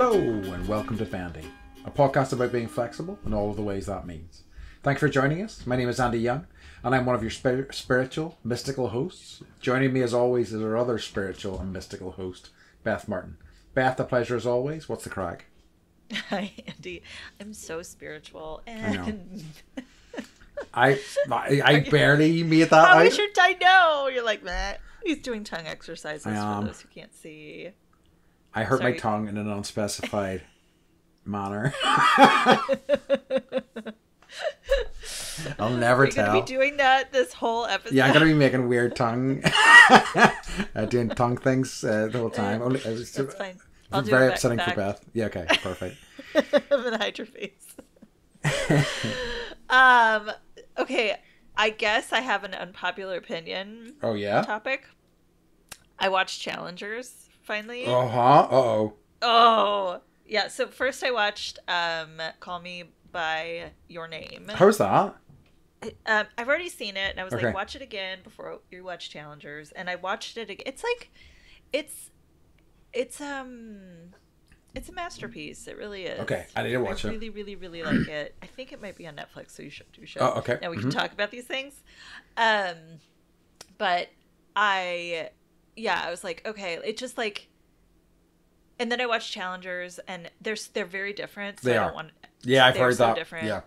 Hello and welcome to Bendy, a podcast about being flexible in all of the ways that means. Thanks for joining us. My name is Andy Young and I'm one of your spiritual, mystical hosts. Joining me as always is our other spiritual and mystical host, Beth Martin. Beth, a pleasure as always. What's the crack? Hi, Andy. I'm so spiritual and... I barely made that How out. is your I know? You're like that. He's doing tongue exercises for those who can't see. I hurt my tongue in an unspecified manner. I'll never tell. You're going to be doing that this whole episode? Yeah, I'm going to be making weird tongue... doing tongue things the whole time. That's fine. I'll do very it upsetting back. for Beth. Yeah, okay, perfect. I'm going to hide your face. Okay, I guess I have an unpopular opinion. Oh, yeah? Topic. I watched Challengers, finally. Uh-huh. Uh-oh. Oh, yeah. So first I watched Call Me By Your Name. How's that? I've already seen it, and I was Okay. like, watch it again before you watch Challengers. And I watched it again. It's like, it's a masterpiece. It really is. Okay, I need to watch I it. really, really, really like it. I think it might be on Netflix, so you should. Oh, okay. Now we can talk about these things. But I was like, okay, it just like, and then I watched Challengers, and they're very different. So They I are. don't want. Yeah, I've they're heard so that. different. Yeah.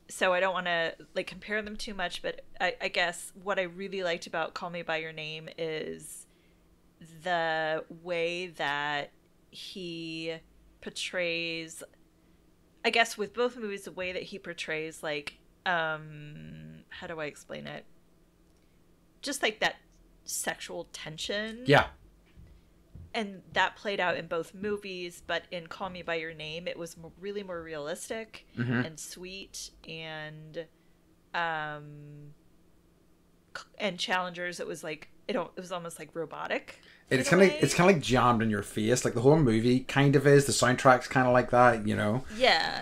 So I don't want to like compare them too much, but I guess what I really liked about Call Me By Your Name is the way that he portrays, I guess with both movies, the way that he portrays like, how do I explain it? Just like that sexual tension. Yeah. And that played out in both movies, but in Call Me By Your Name, it was really more realistic and sweet, and Challengers, it was like it was almost like robotic. It's kind of like jammed in your face. Like the whole movie kind of is. The soundtrack's kind of like that, you know? Yeah.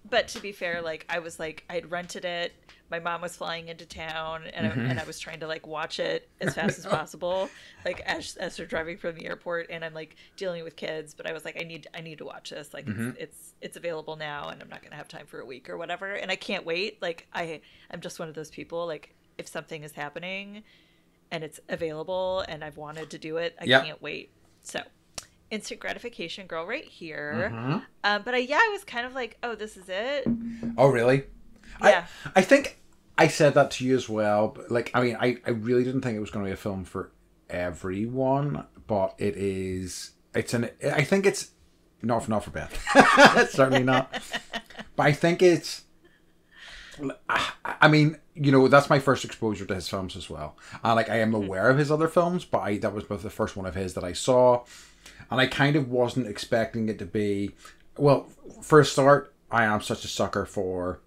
But to be fair, like I had rented it. My mom was flying into town, and I was trying to like watch it as fast as possible, like as we're driving from the airport, and I'm like dealing with kids. But I was like, I need to watch this. Like it's available now, and I'm not gonna have time for a week or whatever. And I can't wait. Like I'm just one of those people. Like if something is happening, and it's available, and I've wanted to do it, I can't wait. So. Instant gratification girl right here. But I was kind of like, oh, this is it. Oh, really? Yeah. I think I said that to you as well. But like, I mean, I really didn't think it was going to be a film for everyone, but it is. I think it's not for Beth. Certainly not. But I think it's. I mean, you know, that's my first exposure to his films as well. And like, I am aware of his other films, but that was both the first one of his that I saw. And I kind of wasn't expecting it to be... Well, for a start, I am such a sucker for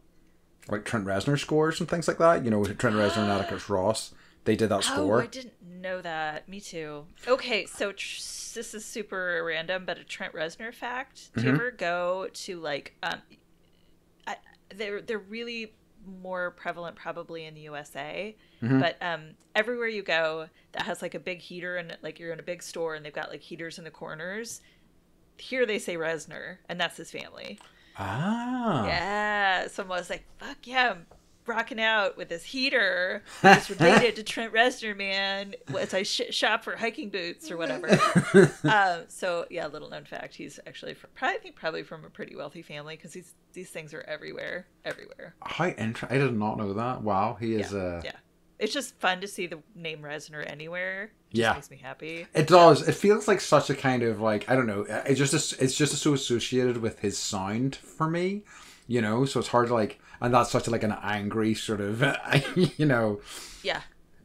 like Trent Reznor scores and things like that. You know, Trent Reznor and Atticus Ross, they did that score. Oh, I didn't know that. Me too. Okay, so this is super random, but a Trent Reznor fact. Do you ever go to like... they're really more prevalent probably in the USA, but everywhere you go that has like a big heater, and like you're in a big store and they've got like heaters in the corners, here they say Reznor, and that's his family. Yeah, so I was like, fuck yeah, I'm rocking out with this heater that's related to Trent Reznor, man, as I shop for hiking boots or whatever. So yeah, little known fact, he's actually probably from a pretty wealthy family, because these things are everywhere. How interesting. I did not know that. Wow, he is yeah. It's just fun to see the name Reznor anywhere. It just makes me happy. It does. It feels like such a kind of like, I don't know, it's just so associated with his sound for me, you know, so it's hard to like, and that's such like an angry sort of, you know. Yeah.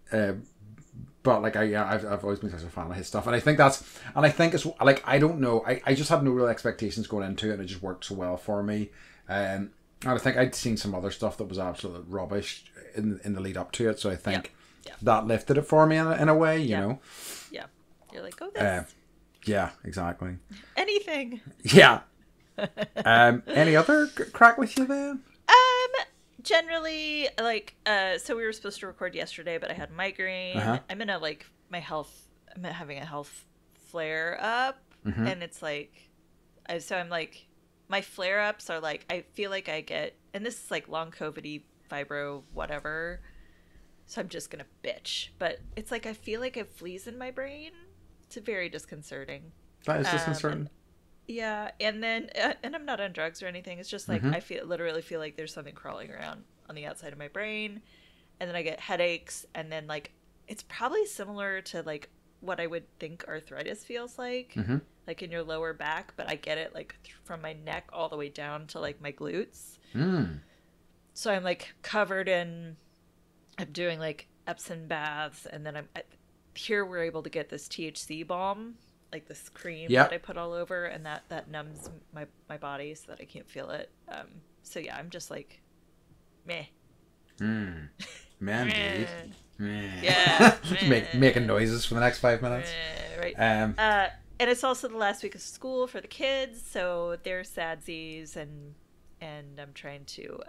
But like I've always been such a fan of his stuff, and I think it's like, I don't know, I just had no real expectations going into it, and it just worked so well for me. And I think I'd seen some other stuff that was absolute rubbish in the lead up to it, so I think that lifted it for me in a way, you know. Yeah, you're like, oh, this. Yeah, exactly. Anything. Yeah. Any other crack with you then? Generally, like, so we were supposed to record yesterday, but I had migraine. I'm in I'm having a health flare up and it's like, so I'm like, my flare-ups are like, I feel like I get, and this is like long COVID-y, fibro, whatever, so I'm just gonna bitch. But it's like, I feel like I have fleas in my brain. It's very disconcerting. That is disconcerting. Yeah, and then, and I'm not on drugs or anything. It's just like, I literally feel like there's something crawling around on the outside of my brain, and then I get headaches, and then like, it's probably similar to like what I would think arthritis feels like in your lower back, but I get it like from my neck all the way down to like my glutes. So I'm like covered in, I'm doing like Epsom baths, and then here we're able to get this THC balm, like this cream that I put all over, and that numbs my body so that I can't feel it. So yeah, I'm just like, meh. Man, dude. Yeah. Making noises for the next 5 minutes. Right. And it's also the last week of school for the kids, so they're sadsies, and I'm trying to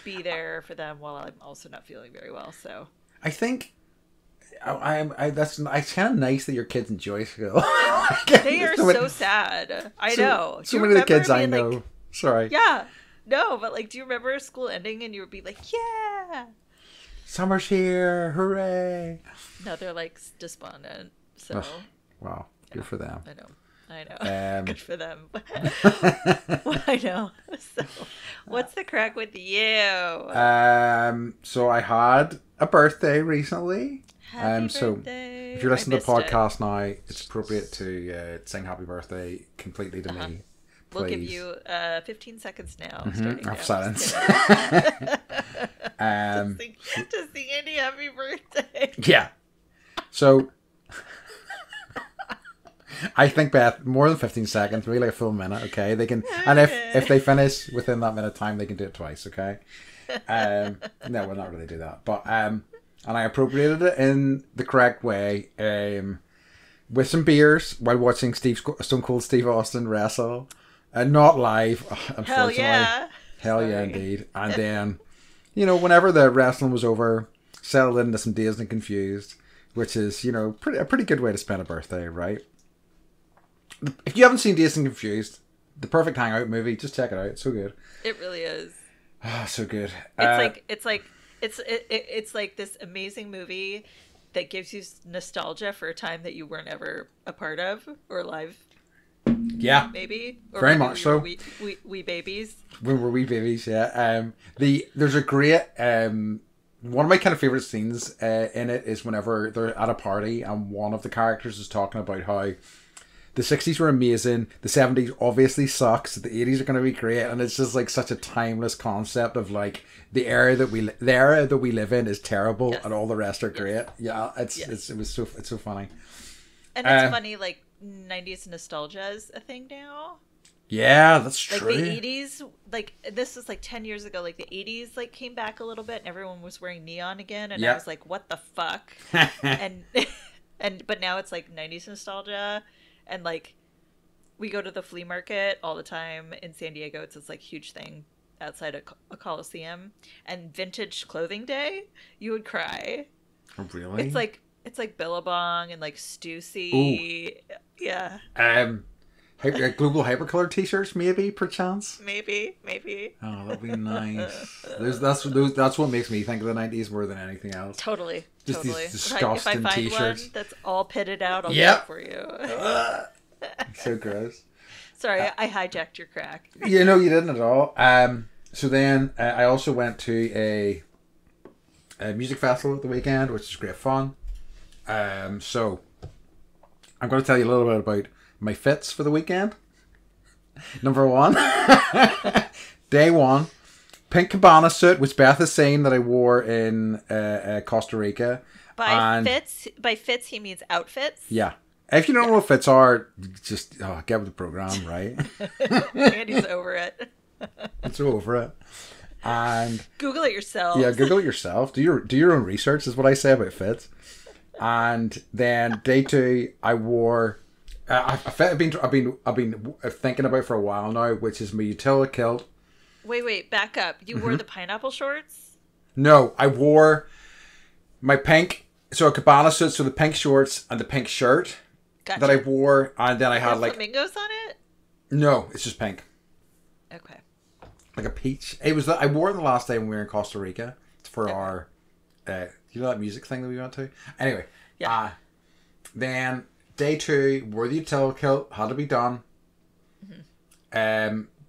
be there for them while I'm also not feeling very well. So I think it's kind of nice that your kids enjoy school. They are so sad. I know. So many of the kids I know. Like, sorry. Yeah. No, but like, do you remember school ending and you would be like, yeah, summer's here, hooray. No, they're like despondent. So wow, good for them. I know. Good for them. Well, I know. So, what's the crack with you? So I had a birthday recently. Happy so birthday. If you're listening to the podcast now, it's appropriate to sing happy birthday completely to me. We'll give you 15 seconds now. Of silence. to sing Andy happy birthday. Yeah. So I think, Beth, more than 15 seconds, maybe like a full minute, okay? They can, and if they finish within that minute time, they can do it twice, okay? No, we'll not really do that. But and I appropriated it in the correct way, with some beers while watching Stone Cold Steve Austin wrestle. Not live, unfortunately. Hell yeah. Hell yeah, indeed. And then, whenever the wrestling was over, settled into some Dazed and Confused, which is, a pretty good way to spend a birthday, right? If you haven't seen Dazed and Confused, the perfect hangout movie, just check it out. It's so good. It really is. Ah, so good. It's like this amazing movie that gives you nostalgia for a time that you weren't ever a part of or alive. Yeah, maybe. Or very maybe much so. We babies. When we're wee babies, yeah. There's a great one of my kind of favorite scenes in it is whenever they're at a party and one of the characters is talking about how the 60s were amazing, the 70s obviously sucks, the 80s are going to be great, and it's just like such a timeless concept of like the era that we live in is terrible, and all the rest are great. Yeah, it's so funny. And it's funny, like 90s nostalgia is a thing now. Yeah, that's true. Like the 80s, like this was like 10 years ago, like the 80s like came back a little bit and everyone was wearing neon again, and I was like, what the fuck? and but now it's like 90s nostalgia, and like we go to the flea market all the time in San Diego. It's this like huge thing outside a Coliseum, and vintage clothing day, you would cry. Oh, really? It's like Billabong and like Stussy. Ooh. Yeah. Global Hypercolor t-shirts, maybe, perchance. Maybe. Oh, that'd be nice. That's what makes me think of the 90s more than anything else. Totally. Just these disgusting if I find t-shirts. One that's all pitted out, I'll get it for you. So gross. Sorry, I hijacked your crack. You didn't at all. So then I also went to a music festival at the weekend, which is great fun. So I'm going to tell you a little bit about my fits for the weekend. Number one, day one, pink cabana suit, which Beth is saying that I wore in Costa Rica. By fits, he means outfits. Yeah. If you don't know what fits are, just get with the program, right? Andy's over it. I'm so over it. And Google it yourself. Yeah, Google it yourself. Do your own research is what I say about fits. And then day two, I wore. I've been thinking about for a while now, which is my utility kilt. Wait, back up. You wore the pineapple shorts? No, I wore my pink, so a cabana suit, so the pink shorts and the pink shirt. Gotcha. that I wore, and then I had like flamingos on it. no, it's just pink, Okay. like a peach. It was I wore it the last day when we were in Costa Rica for our you know that music thing that we went to. Anyway, yeah. Then day 2, wore the utility kilt, had to be done.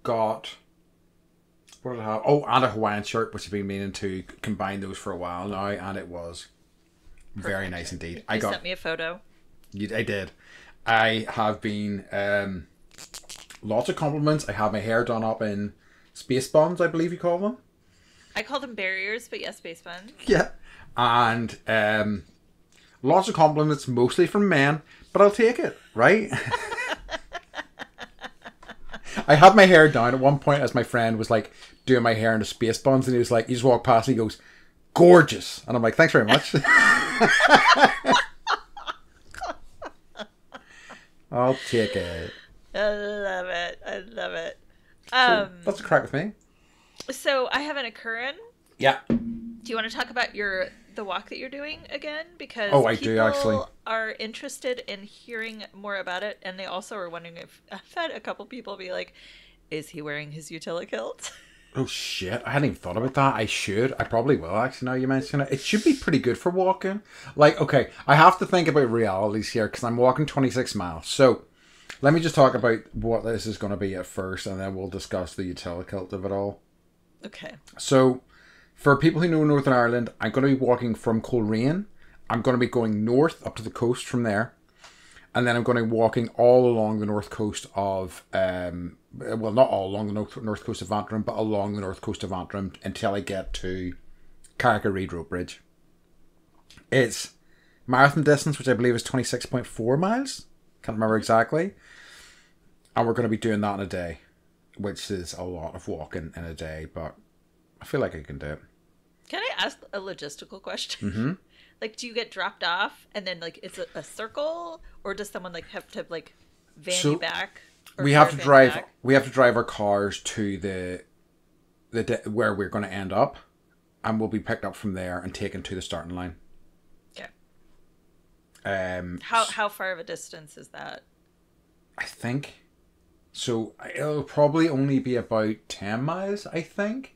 Got what did I have? Oh, and a Hawaiian shirt, which I've been meaning to combine those for a while now, and it was very nice indeed. You sent me a photo. I did. I have been lots of compliments. I had my hair done up in space buns, I believe you call them. I call them barriers, but yes, space buns. Yeah, and lots of compliments, mostly from men, but I'll take it, right? I had my hair down at one point as my friend was like doing my hair in the space buns, and he was like, he just walked past and he goes, gorgeous. And I'm like, thanks very much. I'll take it. I love it. I love it. So, what's the crack with me? So I have an occurrence. Yeah. Do you want to talk about the walk that you're doing again? Because I do actually. People are interested in hearing more about it, and they also are wondering if I've had a couple people be like, "Is he wearing his utility kilt?" Oh shit! I hadn't even thought about that. I should. I probably will actually. Now you mention it, it should be pretty good for walking. Like, okay, I have to think about realities here because I'm walking 26 miles. So, let me just talk about what this is going to be at first, and then we'll discuss the utility kilt of it all. Okay. So, for people who know Northern Ireland, I'm going to be walking from Coleraine. I'm going to be going north up to the coast from there. And then I'm going to be walking all along the north coast of, well, not all along the north coast of Antrim, but along the north coast of Antrim until I get to Carrick-a-Reid Road Bridge. It's marathon distance, which I believe is 26.4 miles. Can't remember exactly. And we're going to be doing that in a day, which is a lot of walking in a day, but I feel like I can do it. Can I ask a logistical question? Mm-hmm. Like, do you get dropped off and then like it's a circle, or does someone like have to like van you back? We have to drive. We have to drive our cars to the where we're going to end up, and we'll be picked up from there and taken to the starting line. Okay. How far of a distance is that? I think so. It'll probably only be about 10 miles. I think.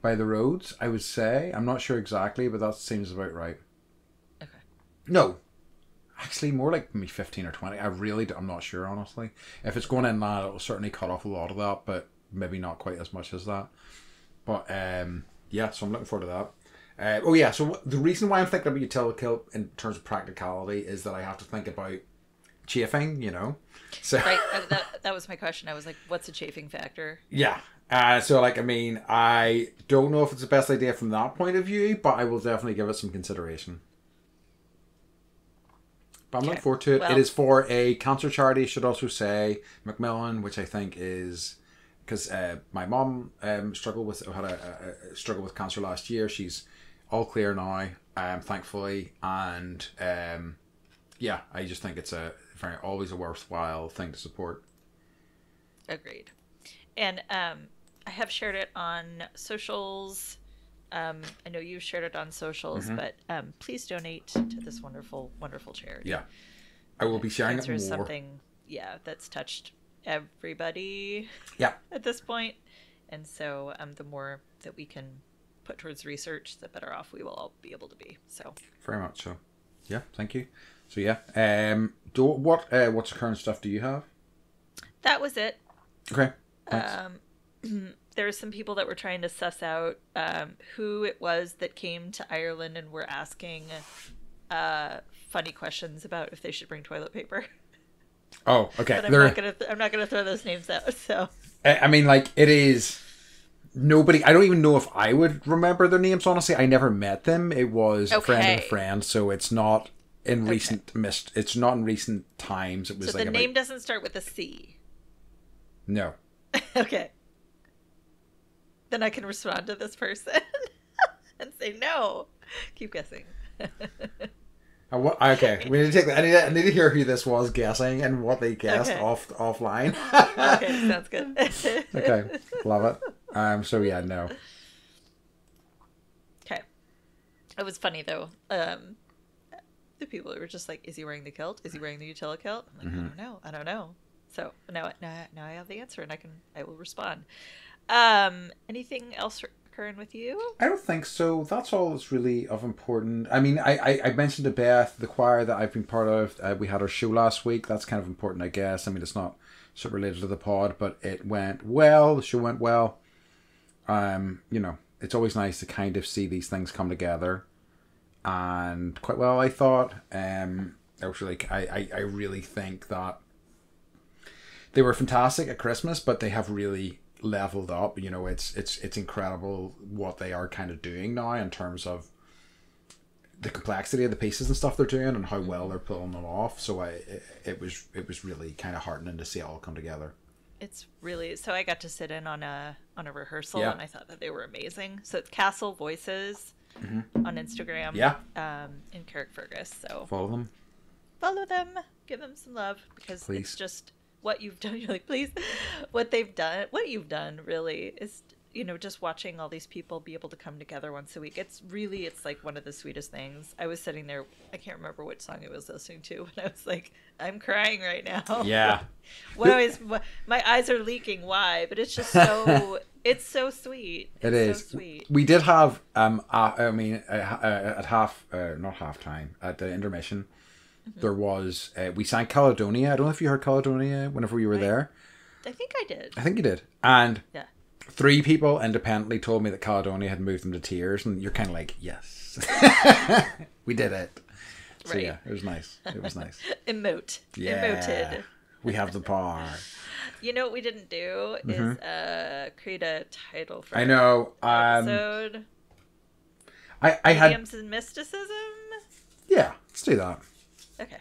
By the roads, I would say. I'm not sure exactly, but that seems about right. Okay. No. Actually, more like maybe 15 or 20. I'm not sure, honestly. If it's going in that, it'll certainly cut off a lot of that, but maybe not quite as much as that. But, yeah, so I'm looking forward to that. So the reason why I'm thinking about utility kilt in terms of practicality is that I have to think about chafing, you know? So right, that was my question. I was like, what's a chafing factor? Yeah. So, like, I mean, I don't know if it's the best idea from that point of view, but I will definitely give it some consideration. But I'm looking forward to it. Well, it is for a cancer charity, should also say, Macmillan, which I think is because my mom struggled with struggle with cancer last year. She's all clear now, thankfully, and yeah, I just think it's always a worthwhile thing to support. Agreed. And I have shared it on socials. I know you've shared it on socials, but please donate to this wonderful, wonderful charity. Yeah, I will be sharing Cancer it more. Is something, that's touched everybody. Yeah. At this point, and so the more that we can put towards research, the better off we will all be able to be. So very much so. Yeah, thank you. So yeah, what's the current stuff do you have? That was it. Okay. There were some people that were trying to suss out who it was that came to Ireland and were asking funny questions about if they should bring toilet paper. Oh, okay. But I'm not gonna throw those names out. So I mean, like, it is nobody. I don't even know if I would remember their names. Honestly, I never met them. It was a friend of a friend, so it's not in recent It's not in recent times. It was so the name doesn't start with a C. No. Okay. Then I can respond to this person and say no. Keep guessing. Okay, we need to take that. I need to hear who this was guessing and what they guessed offline. Okay, sounds good. Okay, love it. So yeah, no. Okay. It was funny though. the people who were just like, is he wearing the kilt? Is he wearing the Utila kilt? I'm like, I don't know. So now I have the answer, and I will respond. Anything else occurring with you? I don't think so. That's all that's really of important. I mean, I mentioned to Beth, the choir that I've been part of, we had our show last week. That's kind of important, I guess. I mean, it's not so related to the pod, but it went well. The show went well. You know, it's always nice to kind of see these things come together. And quite well, I thought. I was really, I really think that they were fantastic at Christmas, but they have really leveled up. You know, it's incredible what they are kind of doing now in terms of the complexity of the pieces and stuff they're doing and how well they're pulling them off. So it was really kind of heartening to see it all come together. It's really, so I got to sit in on a rehearsal, and I thought that they were amazing. So it's Castle Voices on Instagram. Yeah. In Carrickfergus. So Follow them. give them some love, because Please. It's just what you've done. You're like, please, what you've done really is, you know, just watching all these people be able to come together once a week. It's like one of the sweetest things. I was sitting there, I can't remember which song I was listening to, and I was like, I'm crying right now. Yeah. My eyes are leaking. Why? But it's just so, it's so sweet. It is. So sweet. We at not halftime, at the intermission, there was, we sang Caledonia. I don't know if you heard Caledonia whenever you were there. I think I did. I think you did. And Yeah. 3 people independently told me that Caledonia had moved them to tears, and you're kind of like, yes, we did it. So Right. yeah, it was nice. It was nice. Emote. Yeah, Emoted. we have the power. You know what we didn't do is create a title for I know. our episode. I had. Mediums and mysticism. Yeah, let's do that. Okay.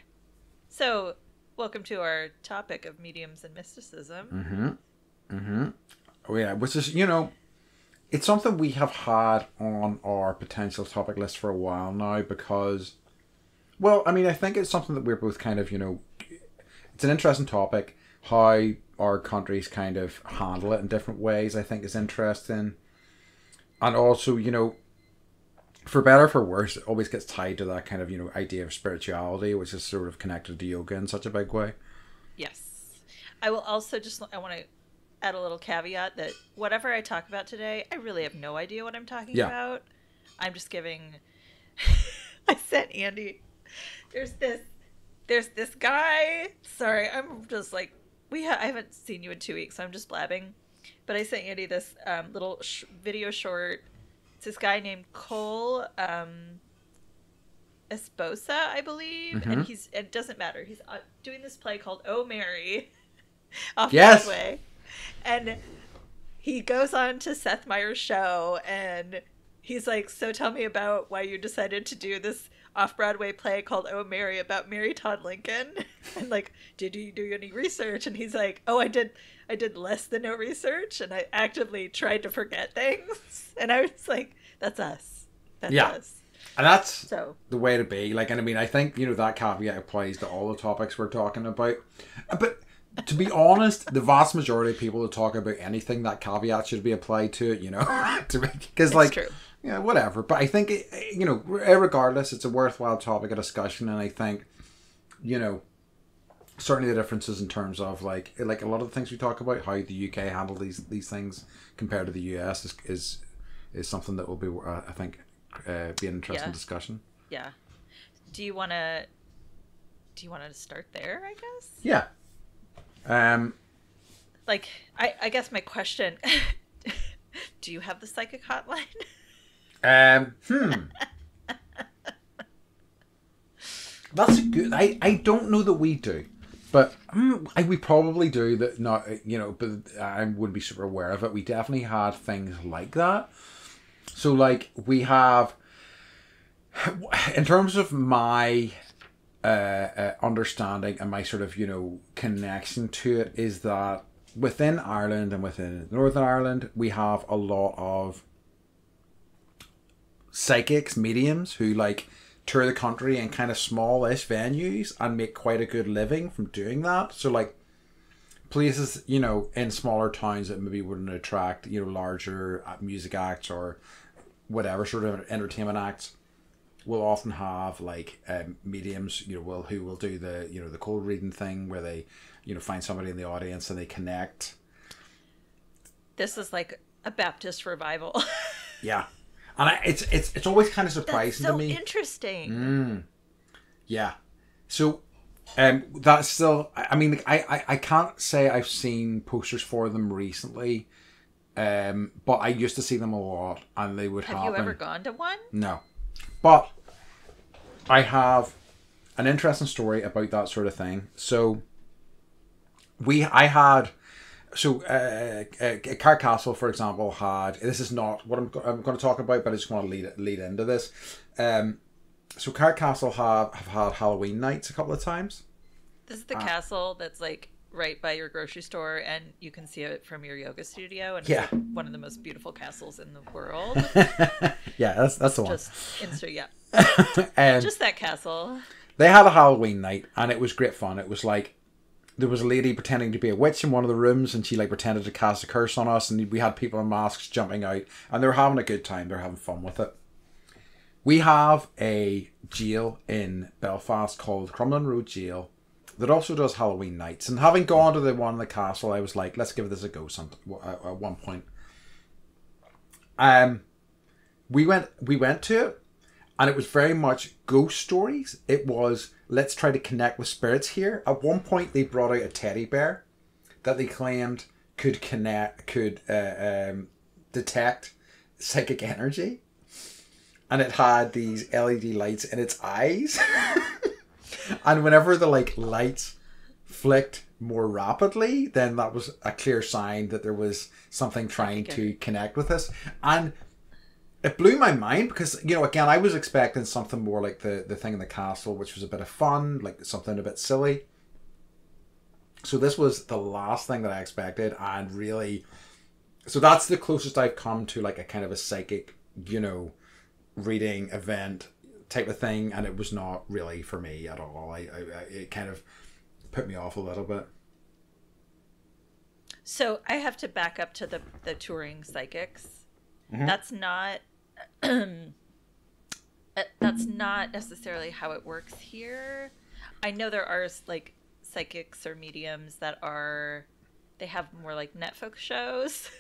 So, welcome to our topic of mediums and mysticism. Oh yeah, which is, you know, it's something we have had on our potential topic list for a while now because, well, I mean, I think it's something that we're both kind of, you know, it's an interesting topic. How our countries kind of handle it in different ways, I think, is interesting. And also, you know, for better or for worse, it always gets tied to that kind of, you know, idea of spirituality, which is sort of connected to yoga in such a big way. Yes. I will also I want to add a little caveat that whatever I talk about today, I really have no idea what I'm talking about. I'm just giving... I sent Andy... There's this guy... Sorry, I'm just like... I haven't seen you in 2 weeks, so I'm just blabbing. But I sent Andy this little video short. It's this guy named Cole Esposa, I believe. And it doesn't matter. He's doing this play called Oh Mary off Broadway. And he goes on to Seth Meyers' show, and he's like, so tell me about why you decided to do this off-Broadway play called Oh Mary about Mary Todd Lincoln. And like, did you do any research? And he's like, oh, I did less than no research, and I actively tried to forget things. And I was like, that's us. That's us. And that's the way to be. Like, and I mean, I think, you know, that caveat applies to all the topics we're talking about. But to be honest, the vast majority of people that talk about anything, that caveat should be applied to it, you know, because like, true. Yeah, whatever. But I think, you know, regardless, it's a worthwhile topic of discussion. And I think, you know, certainly the differences in terms of like a lot of the things we talk about, how the UK handle these things compared to the US is something that will be, I think, be an interesting discussion. Yeah. Do you want to start there, I guess? Yeah. Like, I guess my question, do you have the psychic hotline? That's a good, I don't know that we do, but we probably do that. Not, you know, but I wouldn't be super aware of it. We definitely had things like that. So like we have, in terms of my understanding and my sort of, you know, connection to it, is that within Ireland and within Northern Ireland, we have a lot of psychics, mediums who like tour the country in kind of smallish venues and make quite a good living from doing that. So like places, you know, in smaller towns that maybe wouldn't attract, you know, larger music acts or whatever sort of entertainment acts, will often have like mediums, who will do the the cold reading thing where they find somebody in the audience and they connect. This is like a Baptist revival. Yeah, and it's always kind of surprising That's to me. Interesting. Yeah, so that's still. I mean, like, I can't say I've seen posters for them recently, but I used to see them a lot, and they would happen. Have you ever gone to one? No, but I have an interesting story about that sort of thing. So Carrick Castle, for example, had. This is not what I'm going to talk about, but I just want to lead into this. So Carrick Castle have had Halloween nights a couple of times. This is the castle that's like right by your grocery store, and you can see it from your yoga studio. And yeah, it's like one of the most beautiful castles in the world. Yeah, that's the one. Just yeah. Just that castle. They had a Halloween night, and it was great fun. It was like there was a lady pretending to be a witch in one of the rooms, and she like pretended to cast a curse on us, and we had people in masks jumping out, and they were having a good time. They're having fun with it. We have a jail in Belfast called Crumlin Road Jail that also does Halloween nights. And having gone to the one in the castle, I was like, let's give this a go at one point. We went to it, and it was very much ghost stories. It was, let's try to connect with spirits here. At one point, they brought out a teddy bear that they claimed could detect psychic energy. And it had these LED lights in its eyes. And whenever the lights flicked more rapidly, then that was a clear sign that there was something trying to connect with us. And it blew my mind because, again, I was expecting something more like the thing in the castle, which was a bit of fun, like something a bit silly. So this was the last thing that I expected, and really, so that's the closest I've come to like a kind of a psychic, reading event type of thing, and it was not really for me at all. It kind of put me off a little bit. So I have to back up to the touring psychics. Mm-hmm. That's not necessarily how it works here. I know there are like psychics or mediums that they have more like Netflix shows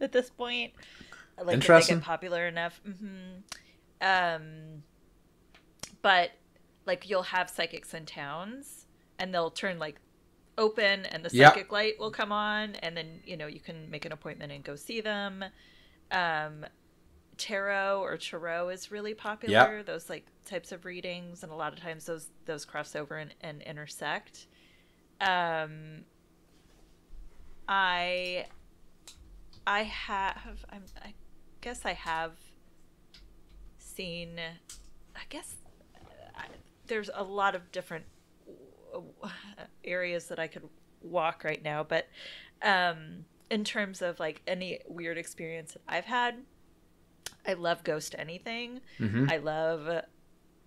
at this point. Like if they get popular enough. But like you'll have psychics in towns, and they'll turn like open, and the psychic light will come on, and then you can make an appointment and go see them. Tarot or tarot is really popular. Those like types of readings, and a lot of times those cross over and intersect. I guess I have seen. There's a lot of different areas that I could walk right now, but in terms of like any weird experience that I've had, I love ghost anything. Mm-hmm. I love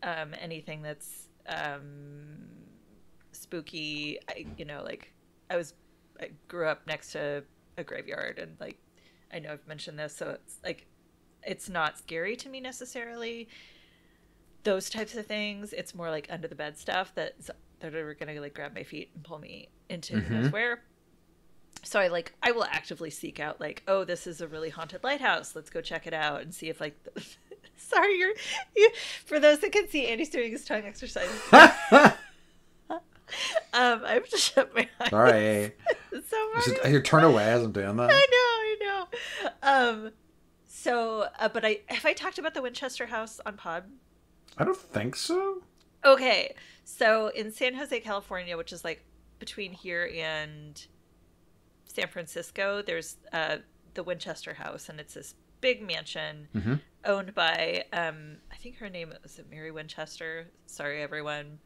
anything that's spooky. I grew up next to a graveyard, and like I know I've mentioned this, so it's like it's not scary to me necessarily. Those types of things, it's more like under the bed stuff that are gonna like grab my feet and pull me into who knows where. So I will actively seek out like, oh, this is a really haunted lighthouse. Let's go check it out and see if like. Sorry, you. For those that can see, Andy's doing his tongue exercise. I have to shut my eyes. Sorry. It's so funny. You turn away as I'm doing that. I know. So, but have I talked about the Winchester House on Pod? I don't think so. Okay, so in San Jose, California, which is like between here and San Francisco, there's the Winchester House, and it's this big mansion owned by I think her name was Mary Winchester. Sorry, everyone.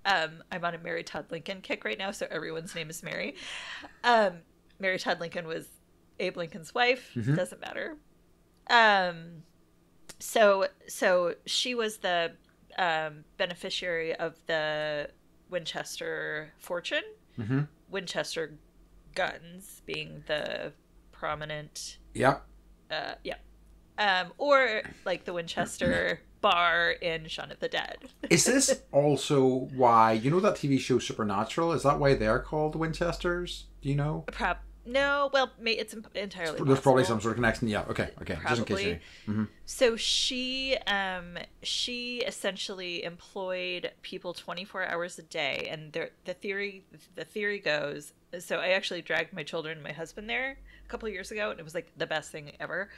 I'm on a Mary Todd Lincoln kick right now, so everyone's name is Mary. Mary Todd Lincoln was Abe Lincoln's wife. Doesn't matter. So she was the beneficiary of the Winchester fortune. Winchester guns being the prominent Or like the Winchester bar in Shaun of the Dead. Is this also why, you know that TV show Supernatural? Is that why they're called Winchesters? Do you know? No, well, it's entirely There's probably possible. some sort of connection. Yeah, okay. Just in case Probably. you. Mm-hmm. So she essentially employed people 24 hours a day, and the theory goes. So I actually dragged my children and my husband there a couple of years ago, and it was like the best thing ever.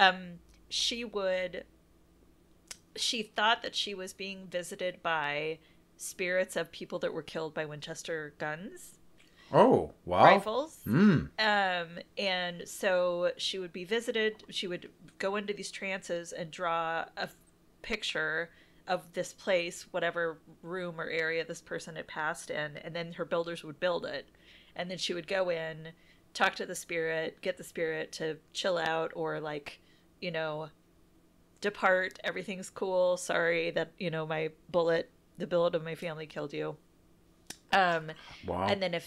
Um, she would. She thought that she was being visited by spirits of people that were killed by Winchester guns. Oh, wow. Rifles. Mm. And so she would be visited. She would go into these trances and draw a picture of this place, whatever room or area this person had passed in, and then her builders would build it. And then she would go in, talk to the spirit, get the spirit to chill out or like, you know, depart. Everything's cool. Sorry that, the bullet of my family killed you. Wow. And then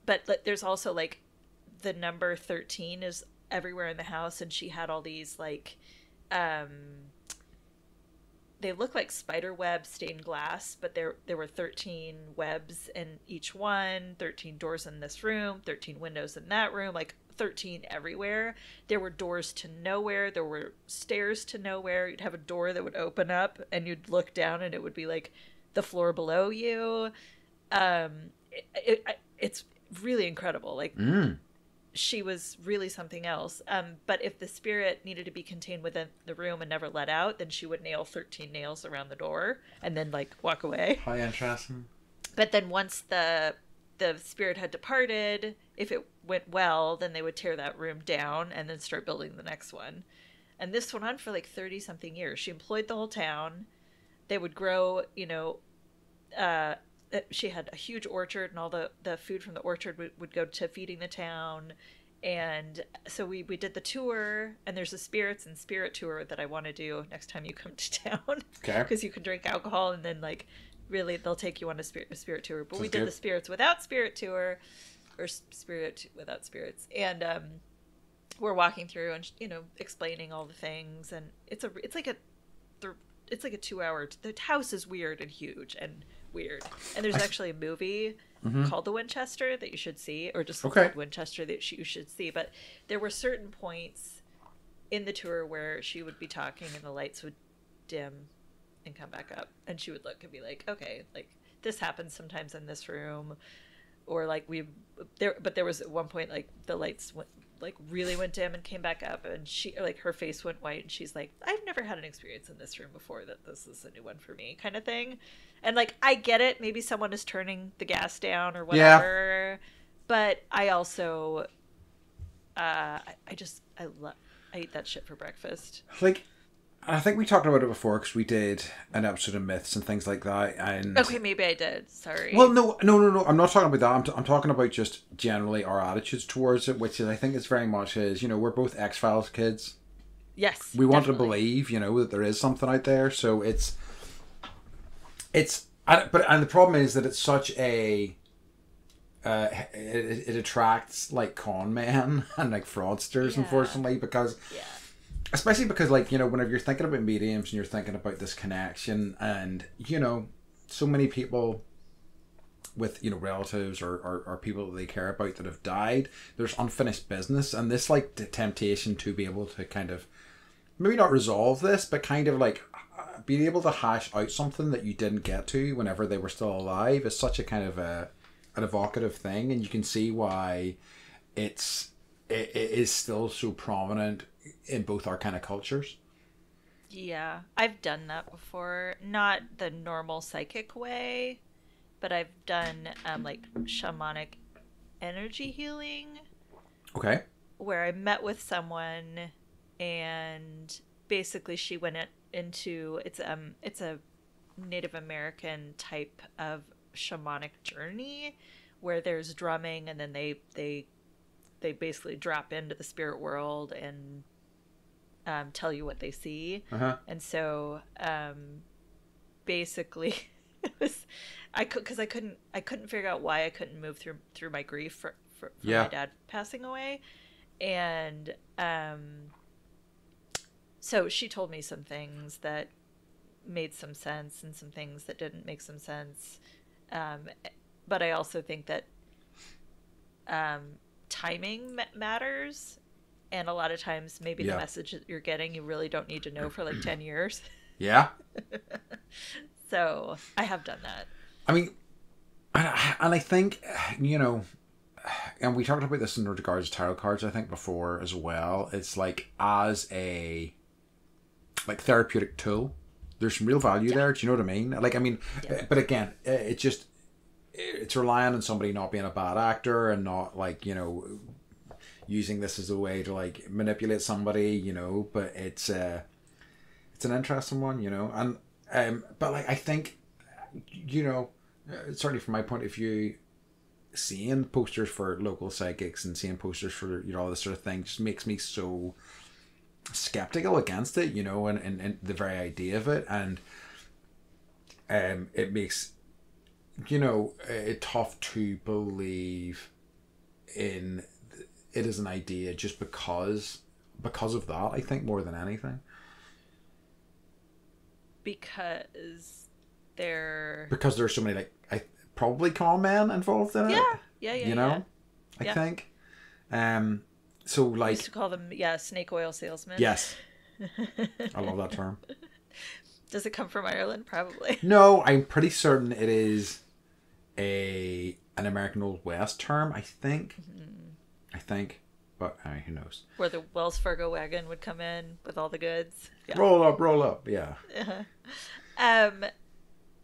but there's also like the number 13 is everywhere in the house, and she had all these like they look like spider web stained glass, but there were 13 webs in each one, 13 doors in this room, 13 windows in that room, like 13 everywhere. There were doors to nowhere, there were stairs to nowhere. You'd have a door that would open up and you'd look down and it would be like the floor below you. It's really incredible. Like she was really something else. But if the spirit needed to be contained within the room and never let out, then she would nail 13 nails around the door and then like walk away. How interesting. But then once the spirit had departed, if it went well, then they would tear that room down and then start building the next one. And this went on for like 30 something years. She employed the whole town. They would grow, she had a huge orchard, and all the food from the orchard would go to feeding the town. And so we did the tour, and there's a spirits and spirit tour that I want to do next time you come to town. Okay. Because you can drink alcohol, and then like really they'll take you on a spirit tour. But we did good. the spirits without spirit tour, or spirit without spirits, and we're walking through and explaining all the things, and it's like a 2 hour. The house is weird and huge and weird, and there's actually a movie called The Winchester that you should see, or just called Winchester that you should see. But there were certain points in the tour where she would be talking and the lights would dim and come back up, and she would look and be like, okay, like this happens sometimes in this room, or like there was at one point like the lights really went dim and came back up, and she like her face went white, and she's like, I've never had an experience in this room before, that this is a new one for me, kind of thing. And like I get it, maybe someone is turning the gas down or whatever, but I also I eat that shit for breakfast. Like, I think we talked about it before because we did an episode of myths and things like that. And okay, maybe I did. Sorry. Well, no. I'm not talking about that. I'm talking about just generally our attitudes towards it, which is, I think, is very much is, we're both X-Files kids. Yes. We want to believe, that there is something out there. So but the problem is that it's such a it attracts like con men and like fraudsters, unfortunately, because. Yeah. Especially because, like, whenever you're thinking about mediums and you're thinking about this connection, and, so many people with, relatives or people that they care about that have died, there's unfinished business. And this, like, the temptation to be able to kind of, maybe not resolve this, but kind of, like, being able to hash out something that you didn't get to whenever they were still alive is such a kind of an evocative thing. And you can see why it is still so prominent in both our kind of cultures. Yeah, I've done that before. Not the normal psychic way, but I've done like shamanic energy healing. Okay. Where I met with someone, and basically she went into it's a Native American type of shamanic journey where there's drumming, and then they basically drop into the spirit world and tell you what they see. And so basically it was because I couldn't figure out why I couldn't move through my grief for my dad passing away. And So she told me some things that made some sense and some things that didn't make some sense. Um, but I also think that um, timing matters. And a lot of times, maybe the Yeah. message that you're getting, you really don't need to know for like 10 years. Yeah. So I have done that. I mean, and I think, you know, and we talked about this in regards to tarot cards, I think, before as well. It's like, as a like therapeutic tool, there's some real value there. Do you know what I mean? Like, I mean, but again, it's relying on somebody not being a bad actor and not, like, you know, using this as a way to like manipulate somebody, you know. But it's an interesting one, you know. And but like, I think, you know, certainly from my point of view, seeing posters for local psychics and seeing posters for, you know, all this sort of thing just makes me so skeptical against it, you know, and the very idea of it. And it makes, you know, it tough to believe in it as an idea just because of that, I think, more than anything. Because there's so many, like, probably con men involved in it. Yeah, you know, I think. So, like, I used to call them, snake oil salesmen. Yes. I love that term. Does it come from Ireland? Probably. No, I'm pretty certain it is an American Old West term, I think. I think. But who knows? Where the Wells Fargo wagon would come in with all the goods. Yeah. Roll up, yeah.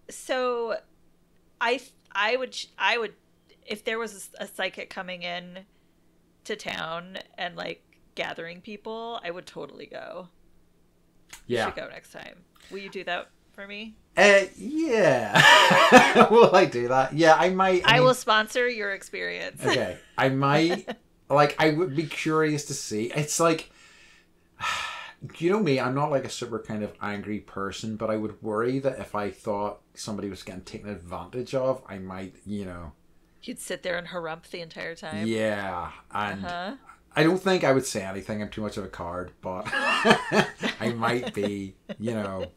So I would, if there was a psychic coming in to town and like gathering people, I would totally go. Yeah. You should go next time. Will you do that for me? Yeah. Will I do that? Yeah, I might. I will sponsor your experience. Okay. I might. Like, I would be curious to see. It's like, you know me, I'm not like a super kind of angry person, but I would worry that if I thought somebody was getting taken advantage of, I might, you know. You'd sit there and harump the entire time. Yeah. And I don't think I would say anything. I'm too much of a card, but I might be, you know,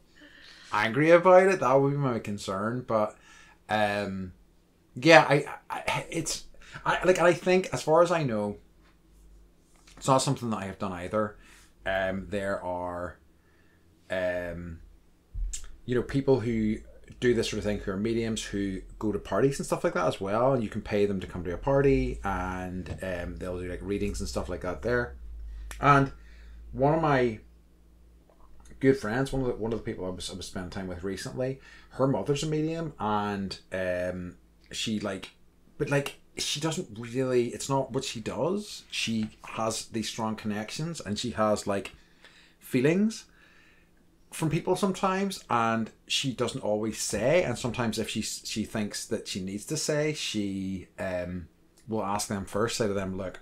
angry about it. That would be my concern. But, yeah, I think, as far as I know, it's not something that I have done either. There are, you know, people who do this sort of thing, who are mediums, who go to parties and stuff like that as well, and you can pay them to come to a party, and they'll do like readings and stuff like that there. And one of my good friends, one of the people I was spending time with recently, her mother's a medium, and she like, but like, she doesn't really, it's not what she does. She has these strong connections, and she has like feelings from people sometimes, and she doesn't always say. And sometimes if she thinks that she needs to say, she will ask them first, say to them, look,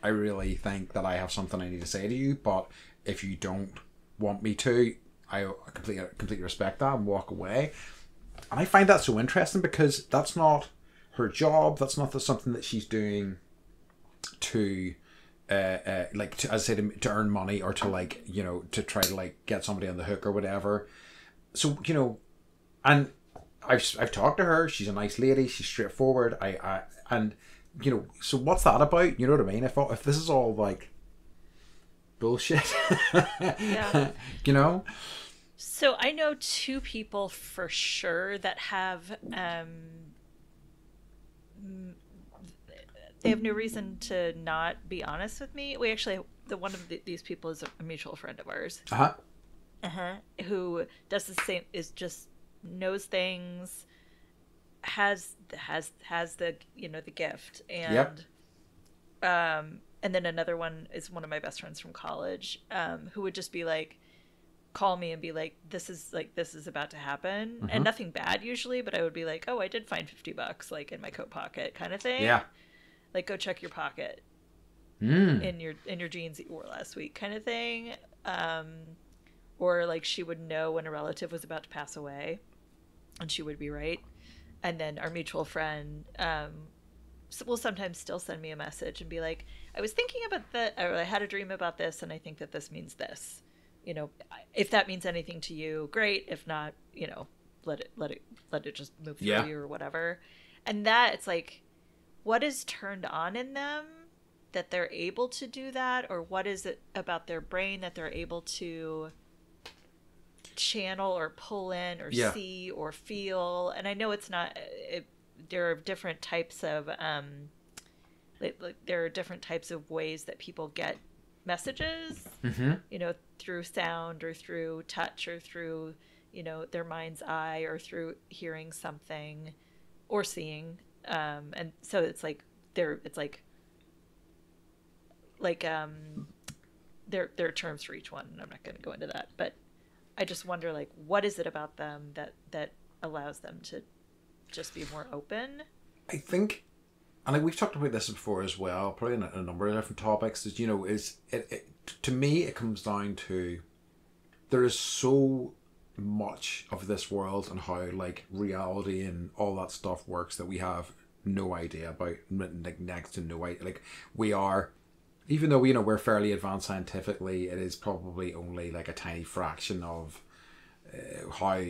I really think that I have something I need to say to you, but if you don't want me to, I completely respect that, and walk away. And I find that so interesting, because that's not her job. That's not something that she's doing to like, to, as I say, to earn money, or to, like, you know, to try to like get somebody on the hook or whatever. So, you know, and I've talked to her. She's a nice lady. She's straightforward. And you know, so what's that about? You know what I mean? If this is all like bullshit, Yeah. You know. So I know two people for sure that have they have no reason to not be honest with me. We actually, one of these people is a mutual friend of ours. Who does the same, is just knows things, has the, you know, the gift, and Yep. And then another one is one of my best friends from college, who would just be like, call me and be like, this is about to happen, and nothing bad usually, but I would be like, oh, I did find $50 like in my coat pocket, kind of thing. Yeah. Like, go check your pocket in your jeans that you wore last week, kind of thing. Or like, she would know when a relative was about to pass away, and she would be right. And then our mutual friend will sometimes still send me a message and be like, I was thinking about that, or I had a dream about this, and I think that this means this. you know, if that means anything to you, great. If not, you know, let it just move through Yeah. you or whatever. And that, it's like, what is turned on in them that they're able to do that, or what is it about their brain that they're able to channel or pull in or Yeah. see or feel. And I know it's not there are different types of there are different types of ways that people get messages, Mm-hmm. you know, through sound or through touch or through, you know, their mind's eye or through hearing something or seeing. And so it's like it's like there are terms for each one, and I'm not going to go into that, but I just wonder, like, what is it about them that allows them to just be more open? I think, and like we've talked about this before as well, probably in a number of different topics. Is, you know, is it to me it comes down to there is so much of this world and how like reality and all that stuff works that we have no idea about, like next to no idea. Like we are, even though, you know, we're fairly advanced scientifically, it is probably only like a tiny fraction of how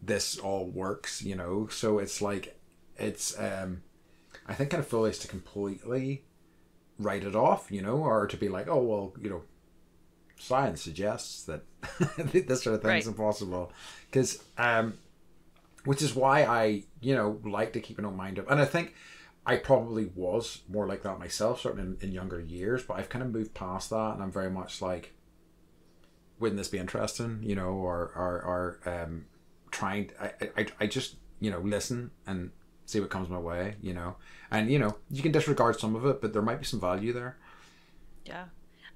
this all works, you know. So it's like it's I think kind of foolish to completely write it off, you know, or to be like, oh well, you know, science suggests that this sort of thing's Right. impossible, because which is why I, you know, like to keep an open mind up. And I think I probably was more like that myself, certainly in younger years, but I've kind of moved past that, and I'm very much like, wouldn't this be interesting, you know, or trying, I just, you know, listen and see what comes my way, you know. And, you know, you can disregard some of it, but there might be some value there. Yeah.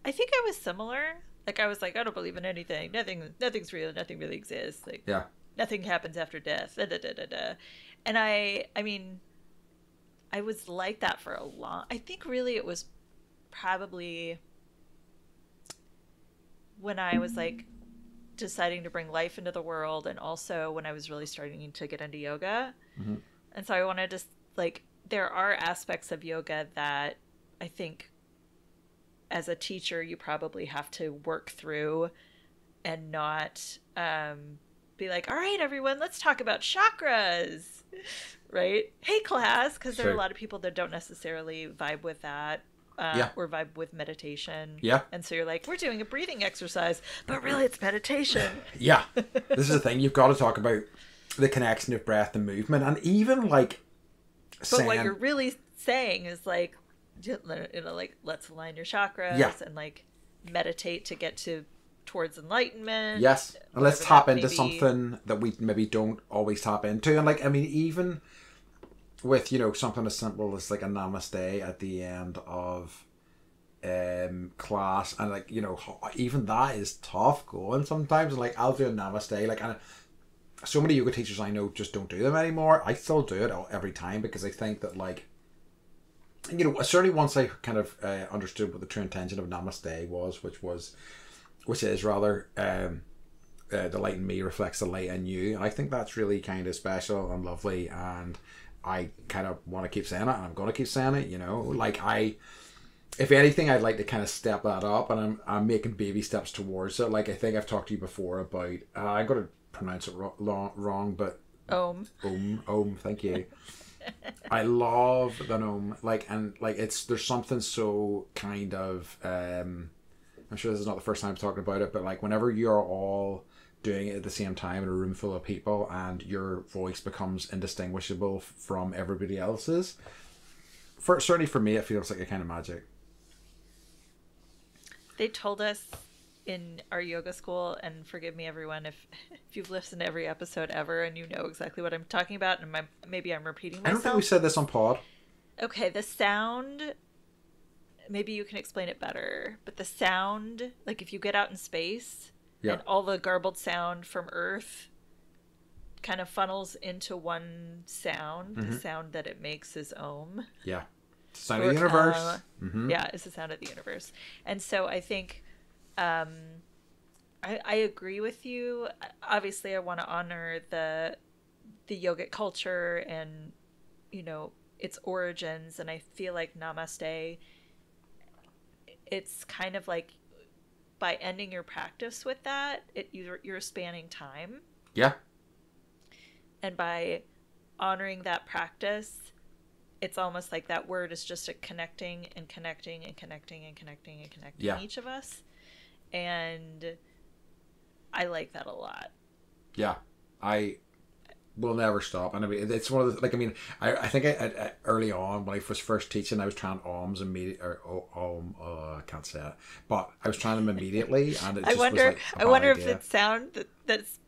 I think I was similar. Like, I was like, I don't believe in anything. Nothing's real. Nothing really exists. Like, Yeah. nothing happens after death. Da, da, da, da, da. And I mean, I was like that for a long. I think really it was probably when I was like deciding to bring life into the world, and also when I was really starting to get into yoga. Mm-hmm. And so I wanted to, like, there are aspects of yoga that I think as a teacher you probably have to work through and not be like, all right, everyone, let's talk about chakras, right? Hey, class, because there are a True. lot of people that don't necessarily vibe with that, Yeah. or vibe with meditation. Yeah. And so you're like, we're doing a breathing exercise, but really it's meditation. Yeah. This is the thing. You've got to talk about the connection of breath and movement, and even like But what saying, you're really saying is like, you know, like, let's align your chakras, yeah, and like meditate to get to towards enlightenment. yes, and let's Whatever tap that may into be. something that we maybe don't always tap into. And like, I mean, even with, you know, something as simple as like a namaste at the end of class, and like, you know, even that is tough going sometimes. Like, I'll do a namaste, like, and so many yoga teachers I know just don't do them anymore. I still do it every time, because I think that, like, you know, certainly once I kind of understood what the true intention of namaste was, which is rather the light in me reflects the light in you. And I think that's really kind of special and lovely, and I kind of want to keep saying it, and I'm going to keep saying it, you know. Like, if anything, I'd like to kind of step that up, and I'm making baby steps towards it. Like, I think I've talked to you before about, I'm going to pronounce it wrong, but Om, thank you. I love the Om, like, and like, there's something so kind of I'm sure this is not the first time I'm talking about it, but like, whenever you're all doing it at the same time in a room full of people and your voice becomes indistinguishable from everybody else's, certainly for me, it feels like a kind of magic. They told us in our yoga school, and forgive me, everyone, if you've listened to every episode ever and you know exactly what I'm talking about, and maybe I'm repeating I don't think we myself. said this on pod. Okay, the sound, maybe you can explain it better, but the sound, like if you get out in space Yeah. and all the garbled sound from Earth kind of funnels into one sound, the sound that it makes is Om. Yeah. Sound of the universe. Yeah, it's the sound of the universe. And so I think I agree with you. Obviously, I want to honor the yogic culture and, you know, its origins. And I feel like Namaste, it's kind of like by ending your practice with that, you're spanning time. Yeah. And by honoring that practice, it's almost like that word is just a connecting and connecting and connecting and connecting and connecting Yeah. each of us. And I like that a lot. Yeah. I will never stop. And I mean, it's one of the, like, I mean, I think I early on when I was first teaching, I was trying alms immediately, I can't say it, but I was trying them immediately, and it just was like a bad wonder idea. if the sound